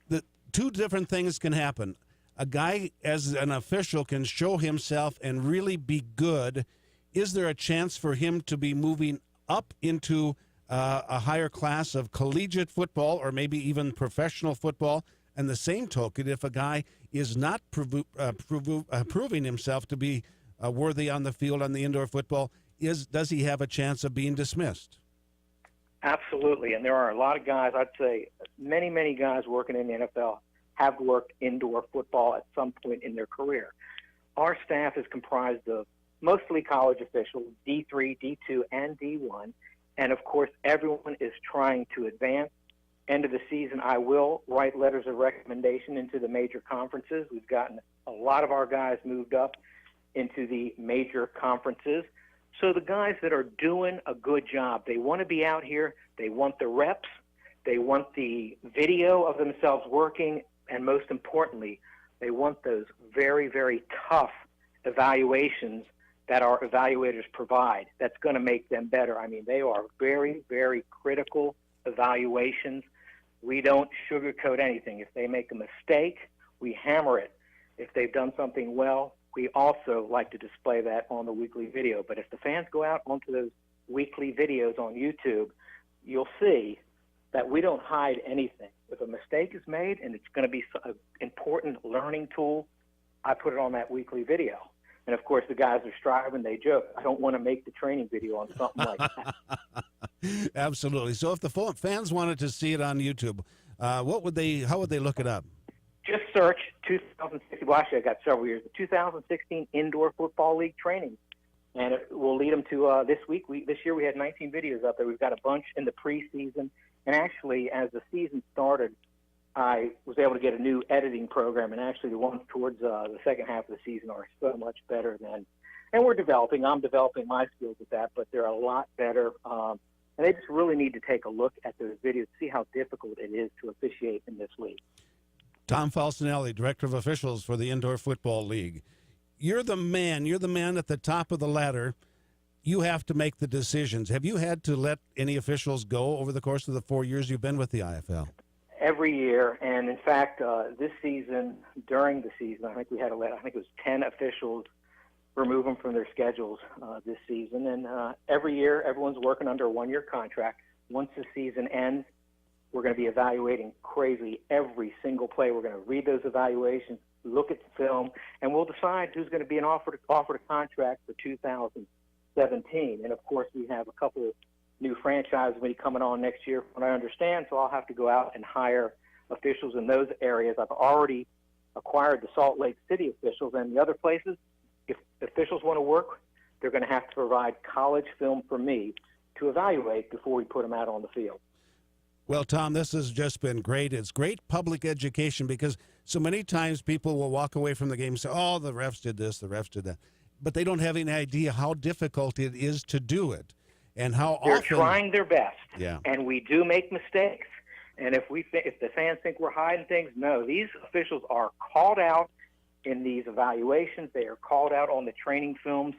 The two different things can happen. A guy, as an official, can show himself and really be good. Is there a chance for him to be moving up into a higher class of collegiate football or maybe even professional football? And the same token, if a guy is not proving himself to be worthy on the field on the indoor football, does he have a chance of being dismissed? Absolutely, and there are a lot of guys, I'd say many, many guys working in the NFL have worked indoor football at some point in their career. Our staff is comprised of mostly college officials, D3, D2, and D1, and of course everyone is trying to advance. End of the season, I will write letters of recommendation into the major conferences. We've gotten a lot of our guys moved up into the major conferences. So the guys that are doing a good job, they want to be out here, they want the reps, they want the video of themselves working, and most importantly, they want those very, very tough evaluations that our evaluators provide. That's going to make them better. I mean, they are very, very critical evaluations. We don't sugarcoat anything. If they make a mistake, we hammer it. If they've done something well, we also like to display that on the weekly video. But if the fans go out onto those weekly videos on YouTube, you'll see that we don't hide anything. If a mistake is made and it's going to be an important learning tool, I put it on that weekly video. And, of course, the guys are striving. They joke, I don't want to make the training video on something like that. Absolutely. So if the fans wanted to see it on YouTube, how would they look it up? Just search 2016. Well, actually, I got several years. The 2016 Indoor Football League training, and it will lead them to this week. This year we had 19 videos up there. We've got a bunch in the preseason, and actually, as the season started, I was able to get a new editing program, and actually, the ones towards the second half of the season are so much better than. And we're developing. I'm developing my skills with that, but they're a lot better. And they just really need to take a look at those videos to see how difficult it is to officiate in this league. Tom Falcinelli, Director of Officials for the Indoor Football League. You're the man. You're the man at the top of the ladder. You have to make the decisions. Have you had to let any officials go over the course of the 4 years you've been with the IFL? Every year, and in fact, this season, during the season, I think it was 10 officials remove them from their schedules this season. And every year, everyone's working under a one-year contract. Once the season ends, we're going to be evaluating crazy every single play. We're going to read those evaluations, look at the film, and we'll decide who's going to be offered a contract for 2017. And of course, we have a couple new franchises coming on next year, from what I understand. So I'll have to go out and hire officials in those areas. I've already acquired the Salt Lake City officials, and the other places, if officials want to work, they're going to have to provide college film for me to evaluate before we put them out on the field. Well, Tom, this has just been great. It's great public education, because so many times people will walk away from the game and say, oh, the refs did this, the refs did that. But they don't have any idea how difficult it is to do it and how They're often. trying their best, Yeah. and we do make mistakes. And if the fans think we're hiding things, no. These officials are called out in these evaluations. They are called out on the training films,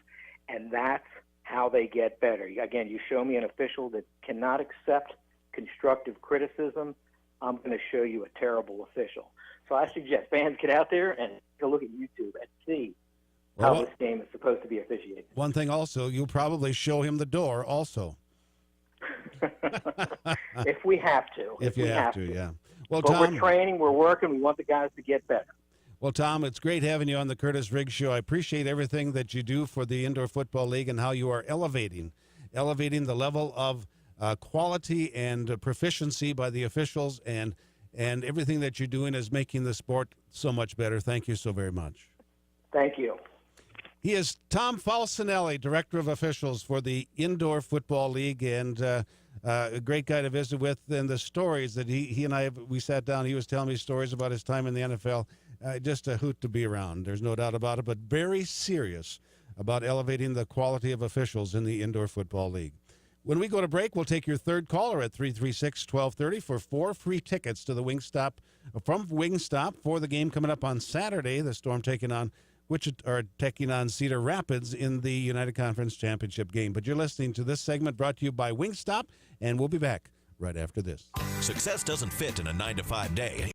and that's how they get better. Again, you show me an official that cannot accept constructive criticism, I'm going to show you a terrible official. So I suggest fans get out there and take a look at YouTube and see how this game is supposed to be officiated. One thing also, you'll probably show him the door also. If we have to. If you have to, yeah. Well, but Tom, we're training, we're working, we want the guys to get better. Well, Tom, it's great having you on the Curtis Riggs Show. I appreciate everything that you do for the Indoor Football League and how you are elevating the level of quality and proficiency by the officials, and everything that you're doing is making the sport so much better. Thank you so very much. Thank you. He is Tom Falcinelli, Director of Officials for the Indoor Football League, and a great guy to visit with. And the stories that he and I, we sat down, he was telling me stories about his time in the NFL. Just a hoot to be around. There's no doubt about it, but very serious about elevating the quality of officials in the Indoor Football League. When we go to break, we'll take your third caller at 336-1230 for 4 free tickets to the Wingstop for the game coming up on Saturday. The Storm taking on Cedar Rapids in the United Conference Championship game. But you're listening to this segment brought to you by Wingstop, and we'll be back right after this. Success doesn't fit in a 9-to-5 day.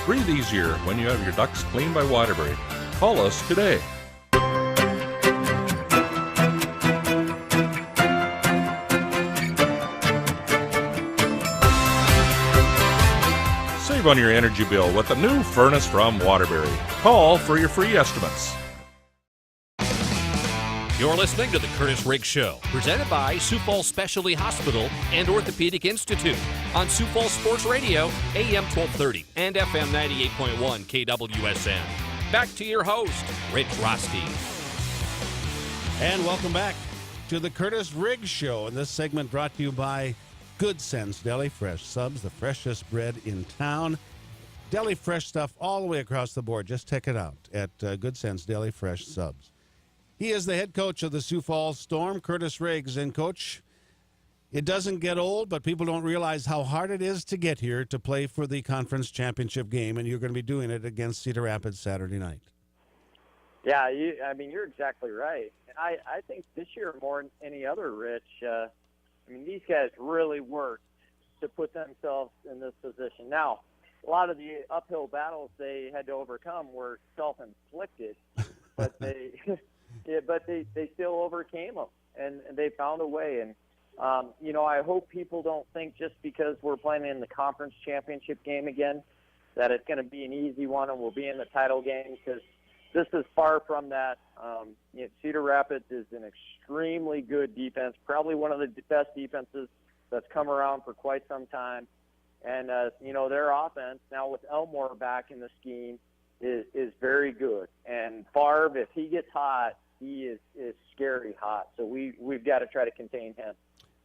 Breathe easier when you have your ducts cleaned by Waterbury. Call us today. Save on your energy bill with a new furnace from Waterbury. Call for your free estimates. You're listening to The Curtis Riggs Show, presented by Sioux Falls Specialty Hospital and Orthopedic Institute on Sioux Falls Sports Radio, AM 1230 and FM 98.1 KWSN. Back to your host, Rich Rosti. And welcome back to The Curtis Riggs Show. And this segment brought to you by Good Sense Deli Fresh Subs, the freshest bread in town. Deli Fresh stuff all the way across the board. Just check it out at Good Sense Deli Fresh Subs. He is the head coach of the Sioux Falls Storm, Curtis Riggs. And, Coach, it doesn't get old, but people don't realize how hard it is to get here to play for the conference championship game, and you're going to be doing it against Cedar Rapids Saturday night. Yeah, you're exactly right. And I think this year more than any other, Rich, these guys really worked to put themselves in this position. Now, a lot of the uphill battles they had to overcome were self-inflicted, but they they still overcame them, and they found a way. And, I hope people don't think just because we're playing in the conference championship game again that it's going to be an easy one and we'll be in the title game, because this is far from that. Cedar Rapids is an extremely good defense, probably one of the best defenses that's come around for quite some time. And, their offense, now with Elmore back in the scheme, is very good. And Favre, if he gets hot, he is scary hot. So we've got to try to contain him.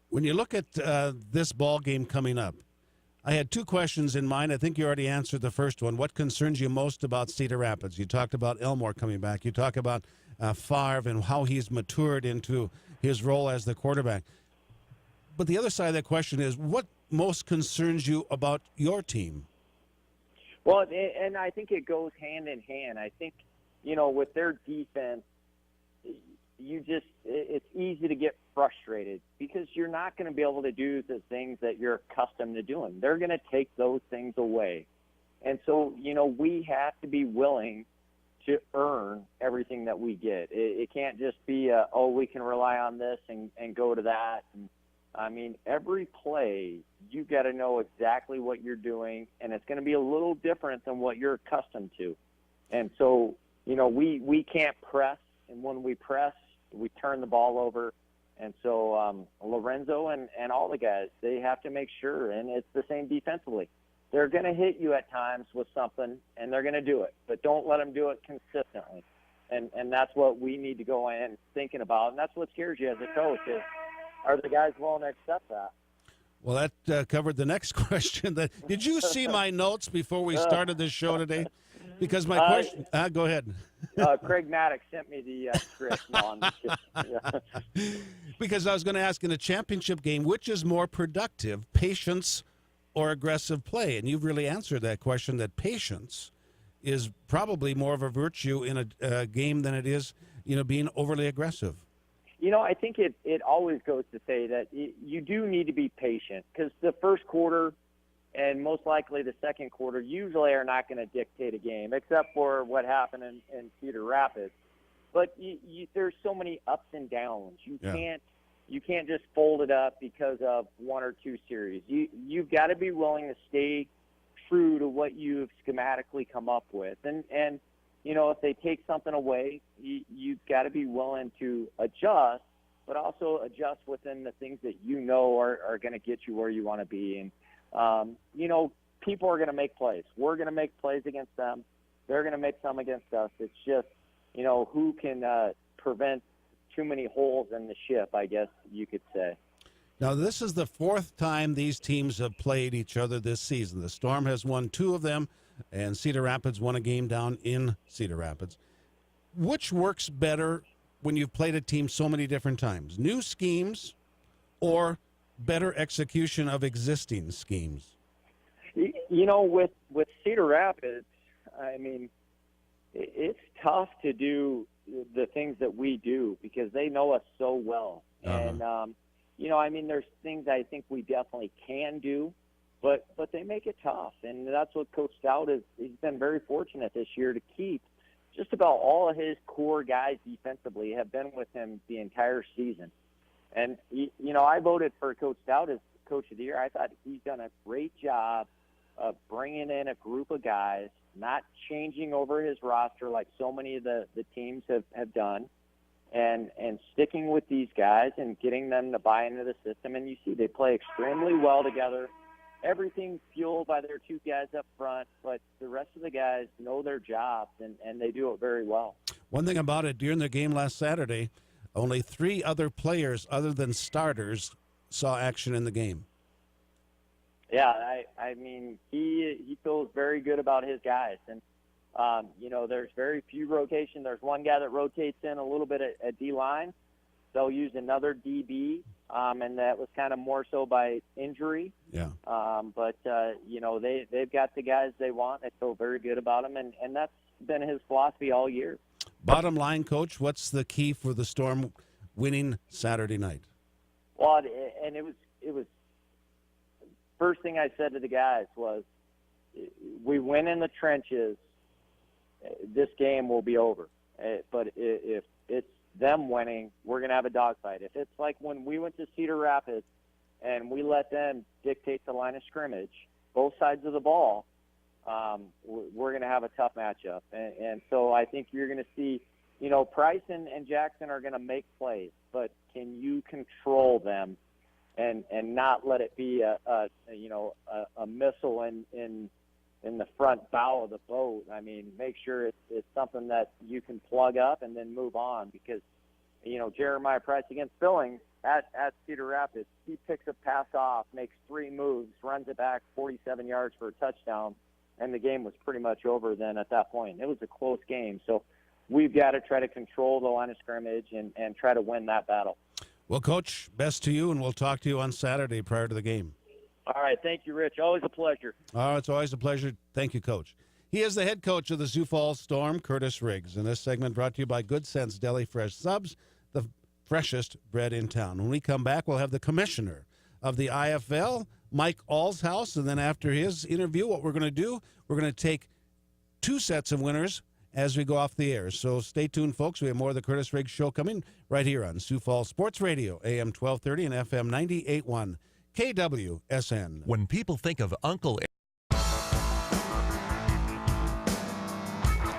When you look at this ball game coming up, I had 2 questions in mind. I think you already answered the first one. What concerns you most about Cedar Rapids? You talked about Elmore coming back. You talk about Favre and how he's matured into his role as the quarterback. But the other side of that question is, what most concerns you about your team? Well, and I think it goes hand in hand. I think, with their defense, it's easy to get frustrated because you're not going to be able to do the things that you're accustomed to doing. They're going to take those things away. And so, we have to be willing to earn everything that we get. It can't just be, we can rely on this and go to that. And, every play, you got to know exactly what you're doing, and it's going to be a little different than what you're accustomed to. And so, we can't press, and when we press, we turn the ball over. And so Lorenzo and all the guys, they have to make sure, and it's the same defensively. They're going to hit you at times with something, and they're going to do it, but don't let them do it consistently. And that's what we need to go in thinking about, and that's what scares you as a coach is, are the guys willing to accept that? Well, that covered the next question. Did you see my notes before we started this show today? Because my question... go ahead. Craig Maddox sent me the script. No, I'm just kidding. Because I was going to ask, in a championship game, which is more productive, patience or aggressive play? And you've really answered that question, that patience is probably more of a virtue in a game than it is, being overly aggressive. I think it always goes to say that you do need to be patient because the first quarter and most likely the second quarter usually are not going to dictate a game, except for what happened in Cedar Rapids. But there's so many ups and downs. You can't just fold it up because of one or two series. You've got to be willing to stay true to what you've schematically come up with. And if they take something away, you've got to be willing to adjust, but also adjust within the things that are going to get you where you want to be. And, people are going to make plays. We're going to make plays against them. They're going to make some against us. It's just, who can prevent too many holes in the ship, I guess you could say. Now, this is the fourth time these teams have played each other this season. The Storm has won 2 of them, and Cedar Rapids won a game down in Cedar Rapids. Which works better when you've played a team so many different times? New schemes or better execution of existing schemes? With Cedar Rapids, it's tough to do the things that we do because they know us so well. Uh-huh. And, there's things I think we definitely can do, but they make it tough. And that's what Coach Stout he's been very fortunate this year to keep. Just about all of his core guys defensively have been with him the entire season. And, I voted for Coach Stout as Coach of the Year. I thought he's done a great job of bringing in a group of guys, not changing over his roster like so many of the teams have done, and sticking with these guys and getting them to buy into the system. And you see they play extremely well together. Everything's fueled by their 2 guys up front, but the rest of the guys know their jobs, and they do it very well. One thing about it, during the game last Saturday, only 3 other players other than starters saw action in the game. Yeah, he feels very good about his guys. And, there's very few rotation. There's one guy that rotates in a little bit at D-line. They'll use another DB, and that was kind of more so by injury. Yeah. But they've got the guys they want. They feel very good about them, and that's been his philosophy all year. Bottom line, Coach, what's the key for the Storm winning Saturday night? Well, and it was first thing I said to the guys was, we win in the trenches, this game will be over. But if it's them winning, we're going to have a dogfight. If it's like when we went to Cedar Rapids and we let them dictate the line of scrimmage, both sides of the ball, we're going to have a tough matchup. And so I think you're going to see, Price and Jackson are going to make plays, but can you control them and not let it be a missile in the front bow of the boat? Make sure it's something that you can plug up and then move on, because, Jeremiah Price against Billings at Cedar Rapids, he picks a pass off, makes 3 moves, runs it back 47 yards for a touchdown, and the game was pretty much over then at that point. It was a close game. So we've got to try to control the line of scrimmage and try to win that battle. Well, Coach, best to you, and we'll talk to you on Saturday prior to the game. All right. Thank you, Rich. Always a pleasure. Oh, it's always a pleasure. Thank you, Coach. He is the head coach of the Sioux Falls Storm, Curtis Riggs. And this segment brought to you by Good Sense Deli Fresh Subs, the freshest bread in town. When we come back, we'll have the commissioner of the IFL, Mike Allshouse. And then after his interview, what we're going to do, we're going to take 2 sets of winners as we go off the air. So stay tuned, folks. We have more of the Curtis Riggs Show coming right here on Sioux Falls Sports Radio, AM 1230 and FM 98.1, KWSN. When people think of Uncle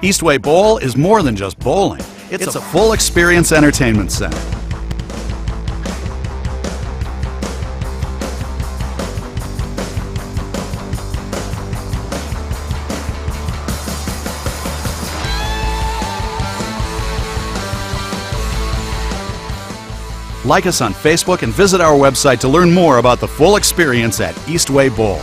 Eastway Bowl is more than just bowling. It's a full experience entertainment center. Like us on Facebook and visit our website to learn more about the full experience at Eastway Bowl.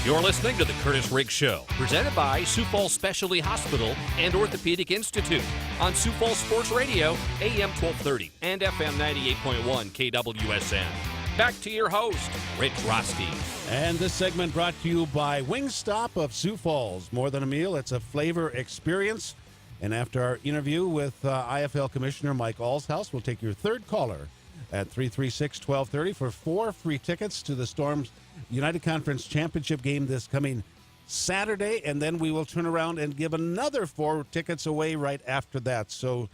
You're listening to The Curtis Riggs Show, presented by Sioux Falls Specialty Hospital and Orthopedic Institute on Sioux Falls Sports Radio, AM 1230 and FM 98.1 KWSN. Back to your host, Rich Rosti. And this segment brought to you by Wingstop of Sioux Falls. More than a meal, it's a flavor experience. And after our interview with IFL Commissioner Mike Allshouse, we'll take your third caller at 336-1230 for 4 free tickets to the Storm's United Conference Championship game this coming Saturday, and then we will turn around and give another 4 tickets away right after that. So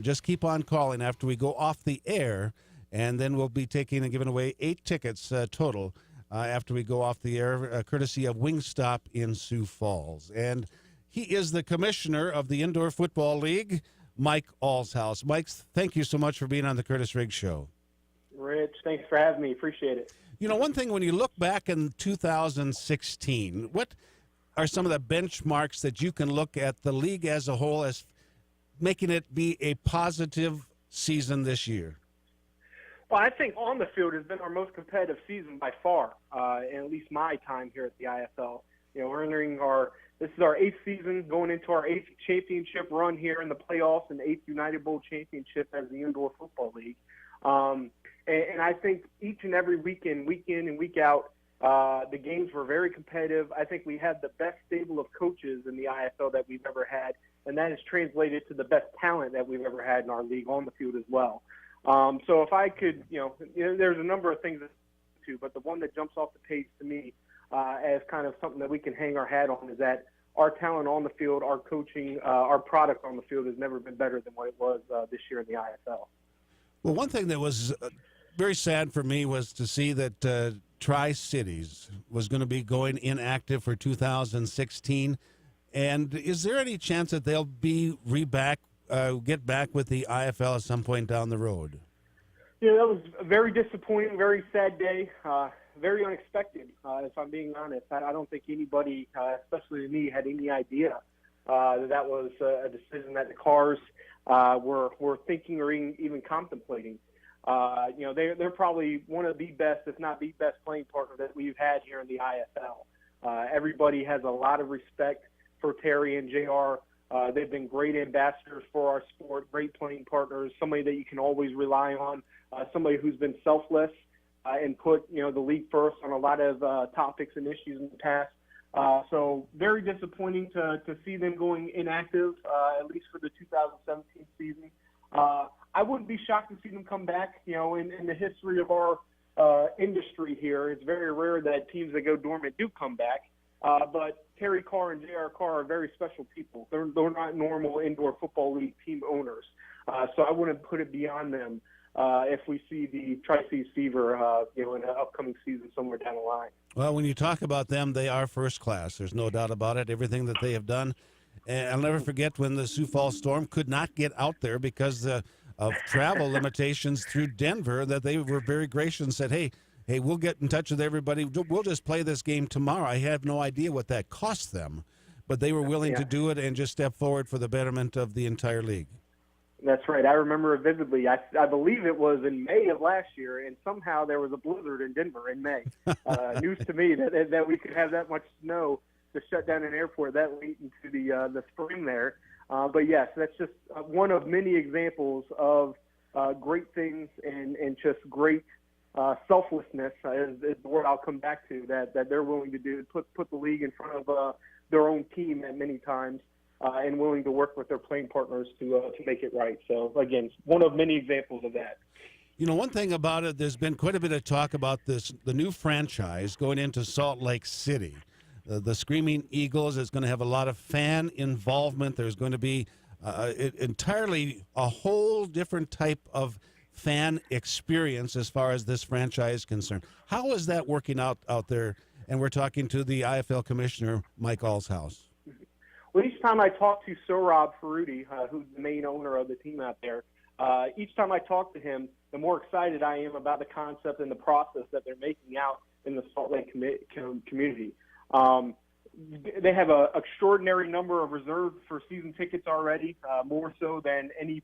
just keep on calling after we go off the air, and then we'll be taking and giving away 8 tickets total after we go off the air, courtesy of Wingstop in Sioux Falls. And he is the commissioner of the Indoor Football League, Mike Allshouse. Mike, thank you so much for being on the Curtis Riggs Show. Rich, thanks for having me. Appreciate it. You know, one thing, when you look back in 2016, what are some of the benchmarks that you can look at the league as a whole as making it be a positive season this year? Well, I think on the field has been our most competitive season by far, in at least my time here at the IFL. You know, we're entering this is our 8th season, going into our 8th championship run here in the playoffs and 8th United Bowl championship as the Indoor Football League. And I think each and every weekend, week in and week out, the games were very competitive. I think we had the best stable of coaches in the IFL that we've ever had, and that has translated to the best talent that we've ever had in our league on the field as well. So if I could, there's a number of things to, but the one that jumps off the page to me as kind of something that we can hang our hat on is that our talent on the field, our coaching, our product on the field has never been better than what it was this year in the IFL. Well, one thing that was very sad for me was to see that Tri-Cities was going to be going inactive for 2016. And is there any chance that they'll be get back with the IFL at some point down the road? Yeah, that was a very disappointing, very sad day, very unexpected, if I'm being honest. I don't think anybody, especially me, had any idea that was a decision that the Cars were thinking or even contemplating. They're probably one of the best, if not the best, playing partner that we've had here in the IFL. Everybody has a lot of respect for Terry and JR. They've been great ambassadors for our sport, great playing partners, somebody that you can always rely on, somebody who's been selfless and put the league first on a lot of topics and issues in the past. So very disappointing to see them going inactive, at least for the 2017 season. I wouldn't be shocked to see them come back. In the history of our industry here, it's very rare that teams that go dormant do come back. But Terry Carr and J.R. Carr are very special people. They're not normal indoor football league team owners. So I wouldn't put it beyond them if we see the Tri-Cities Fever, in an upcoming season somewhere down the line. Well, when you talk about them, they are first class. There's no doubt about it. Everything that they have done. And I'll never forget when the Sioux Falls Storm could not get out there because of travel limitations through Denver, that they were very gracious and said, hey, we'll get in touch with everybody. We'll just play this game tomorrow. I have no idea what that cost them, but they were willing to do it and just step forward for the betterment of the entire league. That's right. I remember it vividly. I believe it was in May of last year, and somehow there was a blizzard in Denver in May. News to me that we could have that much snow to shut down an airport that late into the spring there. But yes, that's just one of many examples of great things and just great selflessness is the word I'll come back to, that they're willing to do, put the league in front of their own team at many times, and willing to work with their playing partners to make it right. So again, one of many examples of that. You know, one thing about it, there's been quite a bit of talk about the new franchise going into Salt Lake City. The Screaming Eagles is going to have a lot of fan involvement. There's going to be entirely a whole different type of fan experience as far as this franchise is concerned. How is that working out there? And we're talking to the IFL Commissioner, Mike Allshouse. Well, each time I talk to Sohrab Faroudi, who's the main owner of the team out there, each time I talk to him, the more excited I am about the concept and the process that they're making out in the Salt Lake community. They have an extraordinary number of reserved for season tickets already, more so than any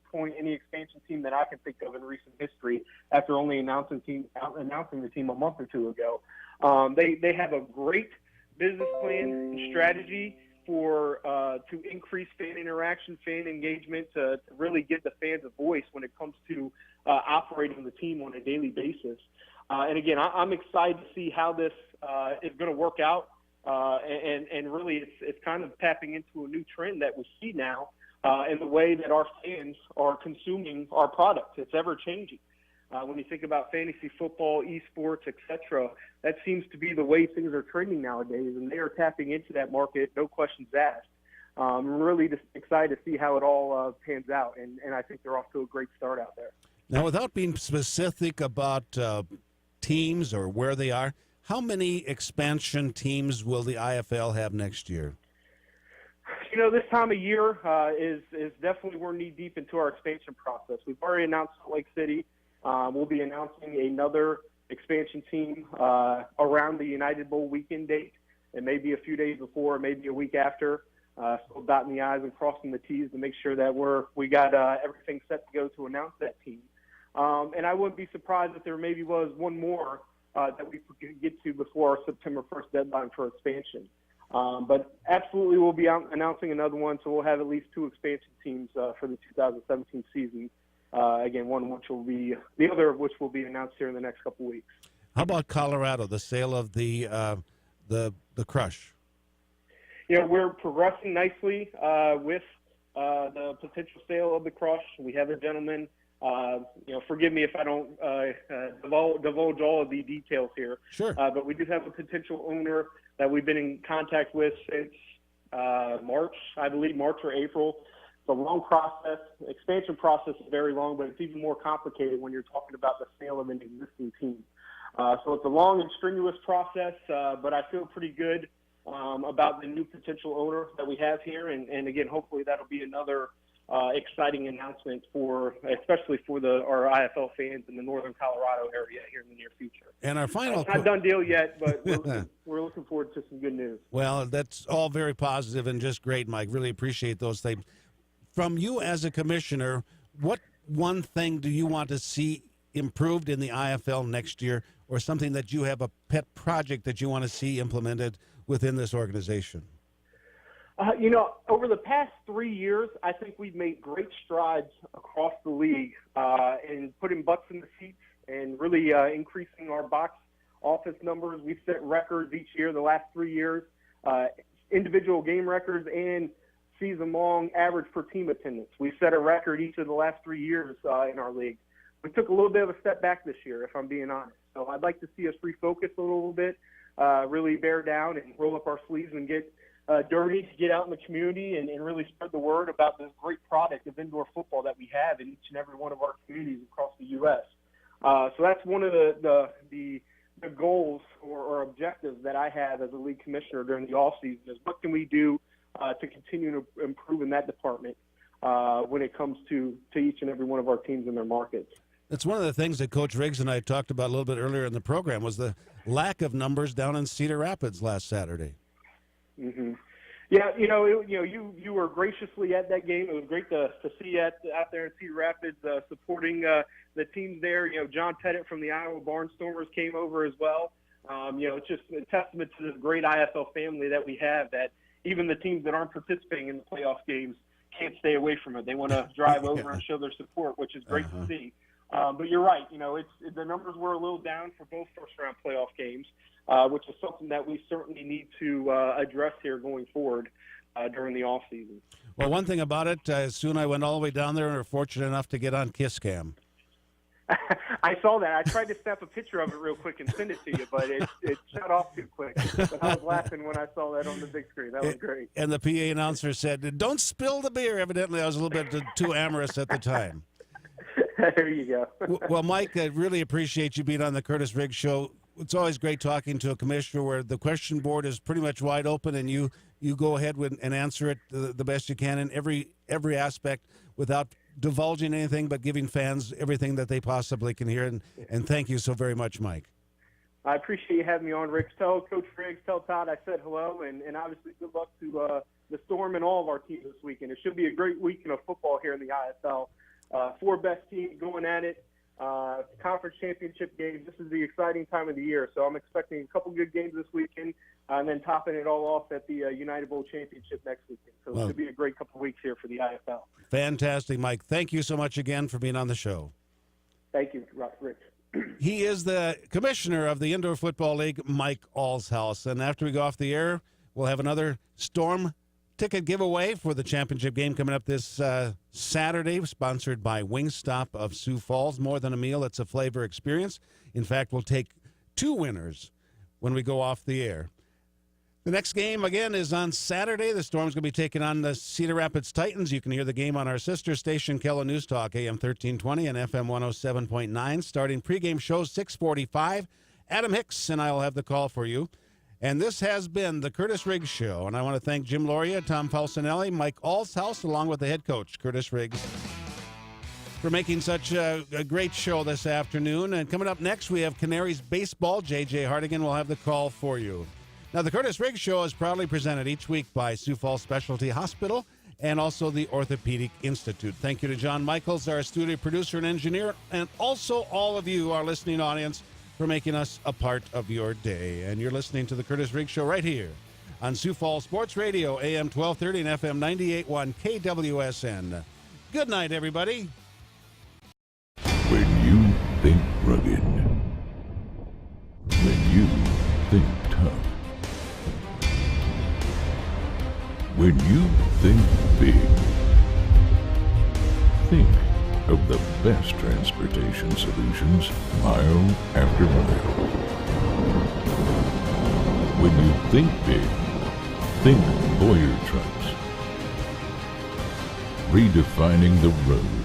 expansion team that I can think of in recent history after only announcing the team a month or two ago. They have a great business plan and strategy to increase fan interaction, fan engagement, to really give the fans a voice when it comes to operating the team on a daily basis. And again, I'm excited to see how this is going to work out. And really, it's kind of tapping into a new trend that we see now in the way that our fans are consuming our product. It's ever changing. When you think about fantasy football, esports, etc., that seems to be the way things are trending nowadays, and they are tapping into that market, no questions asked. I'm really just excited to see how it all pans out, and I think they're off to a great start out there. Now, without being specific about teams or where they are, how many expansion teams will the IFL have next year? You know, this time of year is definitely, we're knee deep into our expansion process. We've already announced Salt Lake City. We'll be announcing another expansion team around the United Bowl weekend date. It may be a few days before, maybe a week after. Still dotting the I's and crossing the T's to make sure that we got everything set to go to announce that team. And I wouldn't be surprised if there maybe was one more that we could get to before our September 1st deadline for expansion. But absolutely, we'll be announcing another one, so we'll have at least 2 expansion teams for the 2017 season. Again, the other of which will be announced here in the next couple weeks. How about Colorado, the sale of the Crush? You know, we're progressing nicely with the potential sale of the Crush. We have a gentleman. Forgive me if I don't divulge all of the details here. Sure. But we do have a potential owner that we've been in contact with since March, I believe, March or April. It's a long process. The expansion process is very long, but it's even more complicated when you're talking about the sale of an existing team. So it's a long and strenuous process, but I feel pretty good about the new potential owner that we have here. And again, hopefully that'll be another exciting announcement especially for our IFL fans in the northern Colorado area here in the near future. And our final it's not a done deal yet, but we're looking forward to some good news. Well, that's all very positive and just great, Mike. Really appreciate those things. From you as a commissioner, what one thing do you want to see improved in the IFL next year, or something that you have a pet project that you want to see implemented within this organization? Over the past 3 years, I think we've made great strides across the league in putting butts in the seats and really increasing our box office numbers. We've set records each year the last 3 years, individual game records and season-long average per team attendance. We set a record each of the last 3 years in our league. We took a little bit of a step back this year, if I'm being honest. So I'd like to see us refocus a little bit, really bear down and roll up our sleeves and get dirty, get out in the community and really spread the word about this great product of indoor football that we have in each and every one of our communities across the U.S. So that's one of the goals or objectives that I have as a league commissioner during the offseason is what can we do to continue to improve in that department when it comes to each and every one of our teams in their markets. That's one of the things that Coach Riggs and I talked about a little bit earlier in the program was the lack of numbers down in Cedar Rapids last Saturday. Mm-hmm. Yeah, you were graciously at that game. It was great to see you out there in Cedar Rapids supporting the teams there. John Pettit from the Iowa Barnstormers came over as well. It's just a testament to this great IFL family that we have, that even the teams that aren't participating in the playoff games can't stay away from it. They want to drive over and show their support, which is great to see. But you're right. The numbers were a little down for both first-round playoff games, which is something that we certainly need to address here going forward during the offseason. Well, one thing about it, Sioux and I went all the way down there and were fortunate enough to get on Kiss Cam. I saw that. I tried to snap a picture of it real quick and send it to you, but it shut off too quick. But I was laughing when I saw that on the big screen. That was great. And the PA announcer said, "Don't spill the beer." Evidently, I was a little bit too amorous at the time. There you go. Well, Mike, I really appreciate you being on the Curtis Riggs Show. It's always great talking to a commissioner where the question board is pretty much wide open, and you go ahead and answer it the best you can in every aspect without divulging anything, but giving fans everything that they possibly can hear. And thank you so very much, Mike. I appreciate you having me on, Rick. Tell Coach Riggs, tell Todd I said hello, and obviously good luck to the Storm and all of our teams this weekend. It should be a great weekend of football here in the ISL. 4 best teams going at it. Conference championship games. This is the exciting time of the year, so I'm expecting a couple good games this weekend, and then topping it all off at the United Bowl Championship next weekend. So it should be a great couple weeks here for the IFL. Fantastic, Mike. Thank you so much again for being on the show. Thank you, Rich. He is the commissioner of the Indoor Football League, Mike Allshouse. And after we go off the air, we'll have another Storm ticket giveaway for the championship game coming up this Saturday, sponsored by Wingstop of Sioux Falls. More than a meal, it's a flavor experience. In fact, we'll take 2 winners when we go off the air. The next game, again, is on Saturday. The Storm's going to be taking on the Cedar Rapids Titans. You can hear the game on our sister station, Kella News Talk, AM 1320 and FM 107.9. Starting pregame shows 6:45. Adam Hicks and I will have the call for you. And this has been the Curtis Riggs Show. And I want to thank Jim Loria, Tom Falcinelli, Mike Allshouse, along with the head coach, Curtis Riggs, for making such a great show this afternoon. And coming up next, we have Canaries Baseball. J.J. Hardigan will have the call for you. Now, the Curtis Riggs Show is proudly presented each week by Sioux Falls Specialty Hospital and also the Orthopedic Institute. Thank you to John Michaels, our studio producer and engineer, and also all of you, our listening audience, for making us a part of your day. And you're listening to the Curtis Riggs Show right here on Sioux Falls Sports Radio, AM 1230 and FM 98.1 KWSN. Good night, everybody. When you think rugged, when you think tough, when you think big, think of the best transportation solutions, mile after mile. When you think big, think Boyer Trucks. Redefining the road.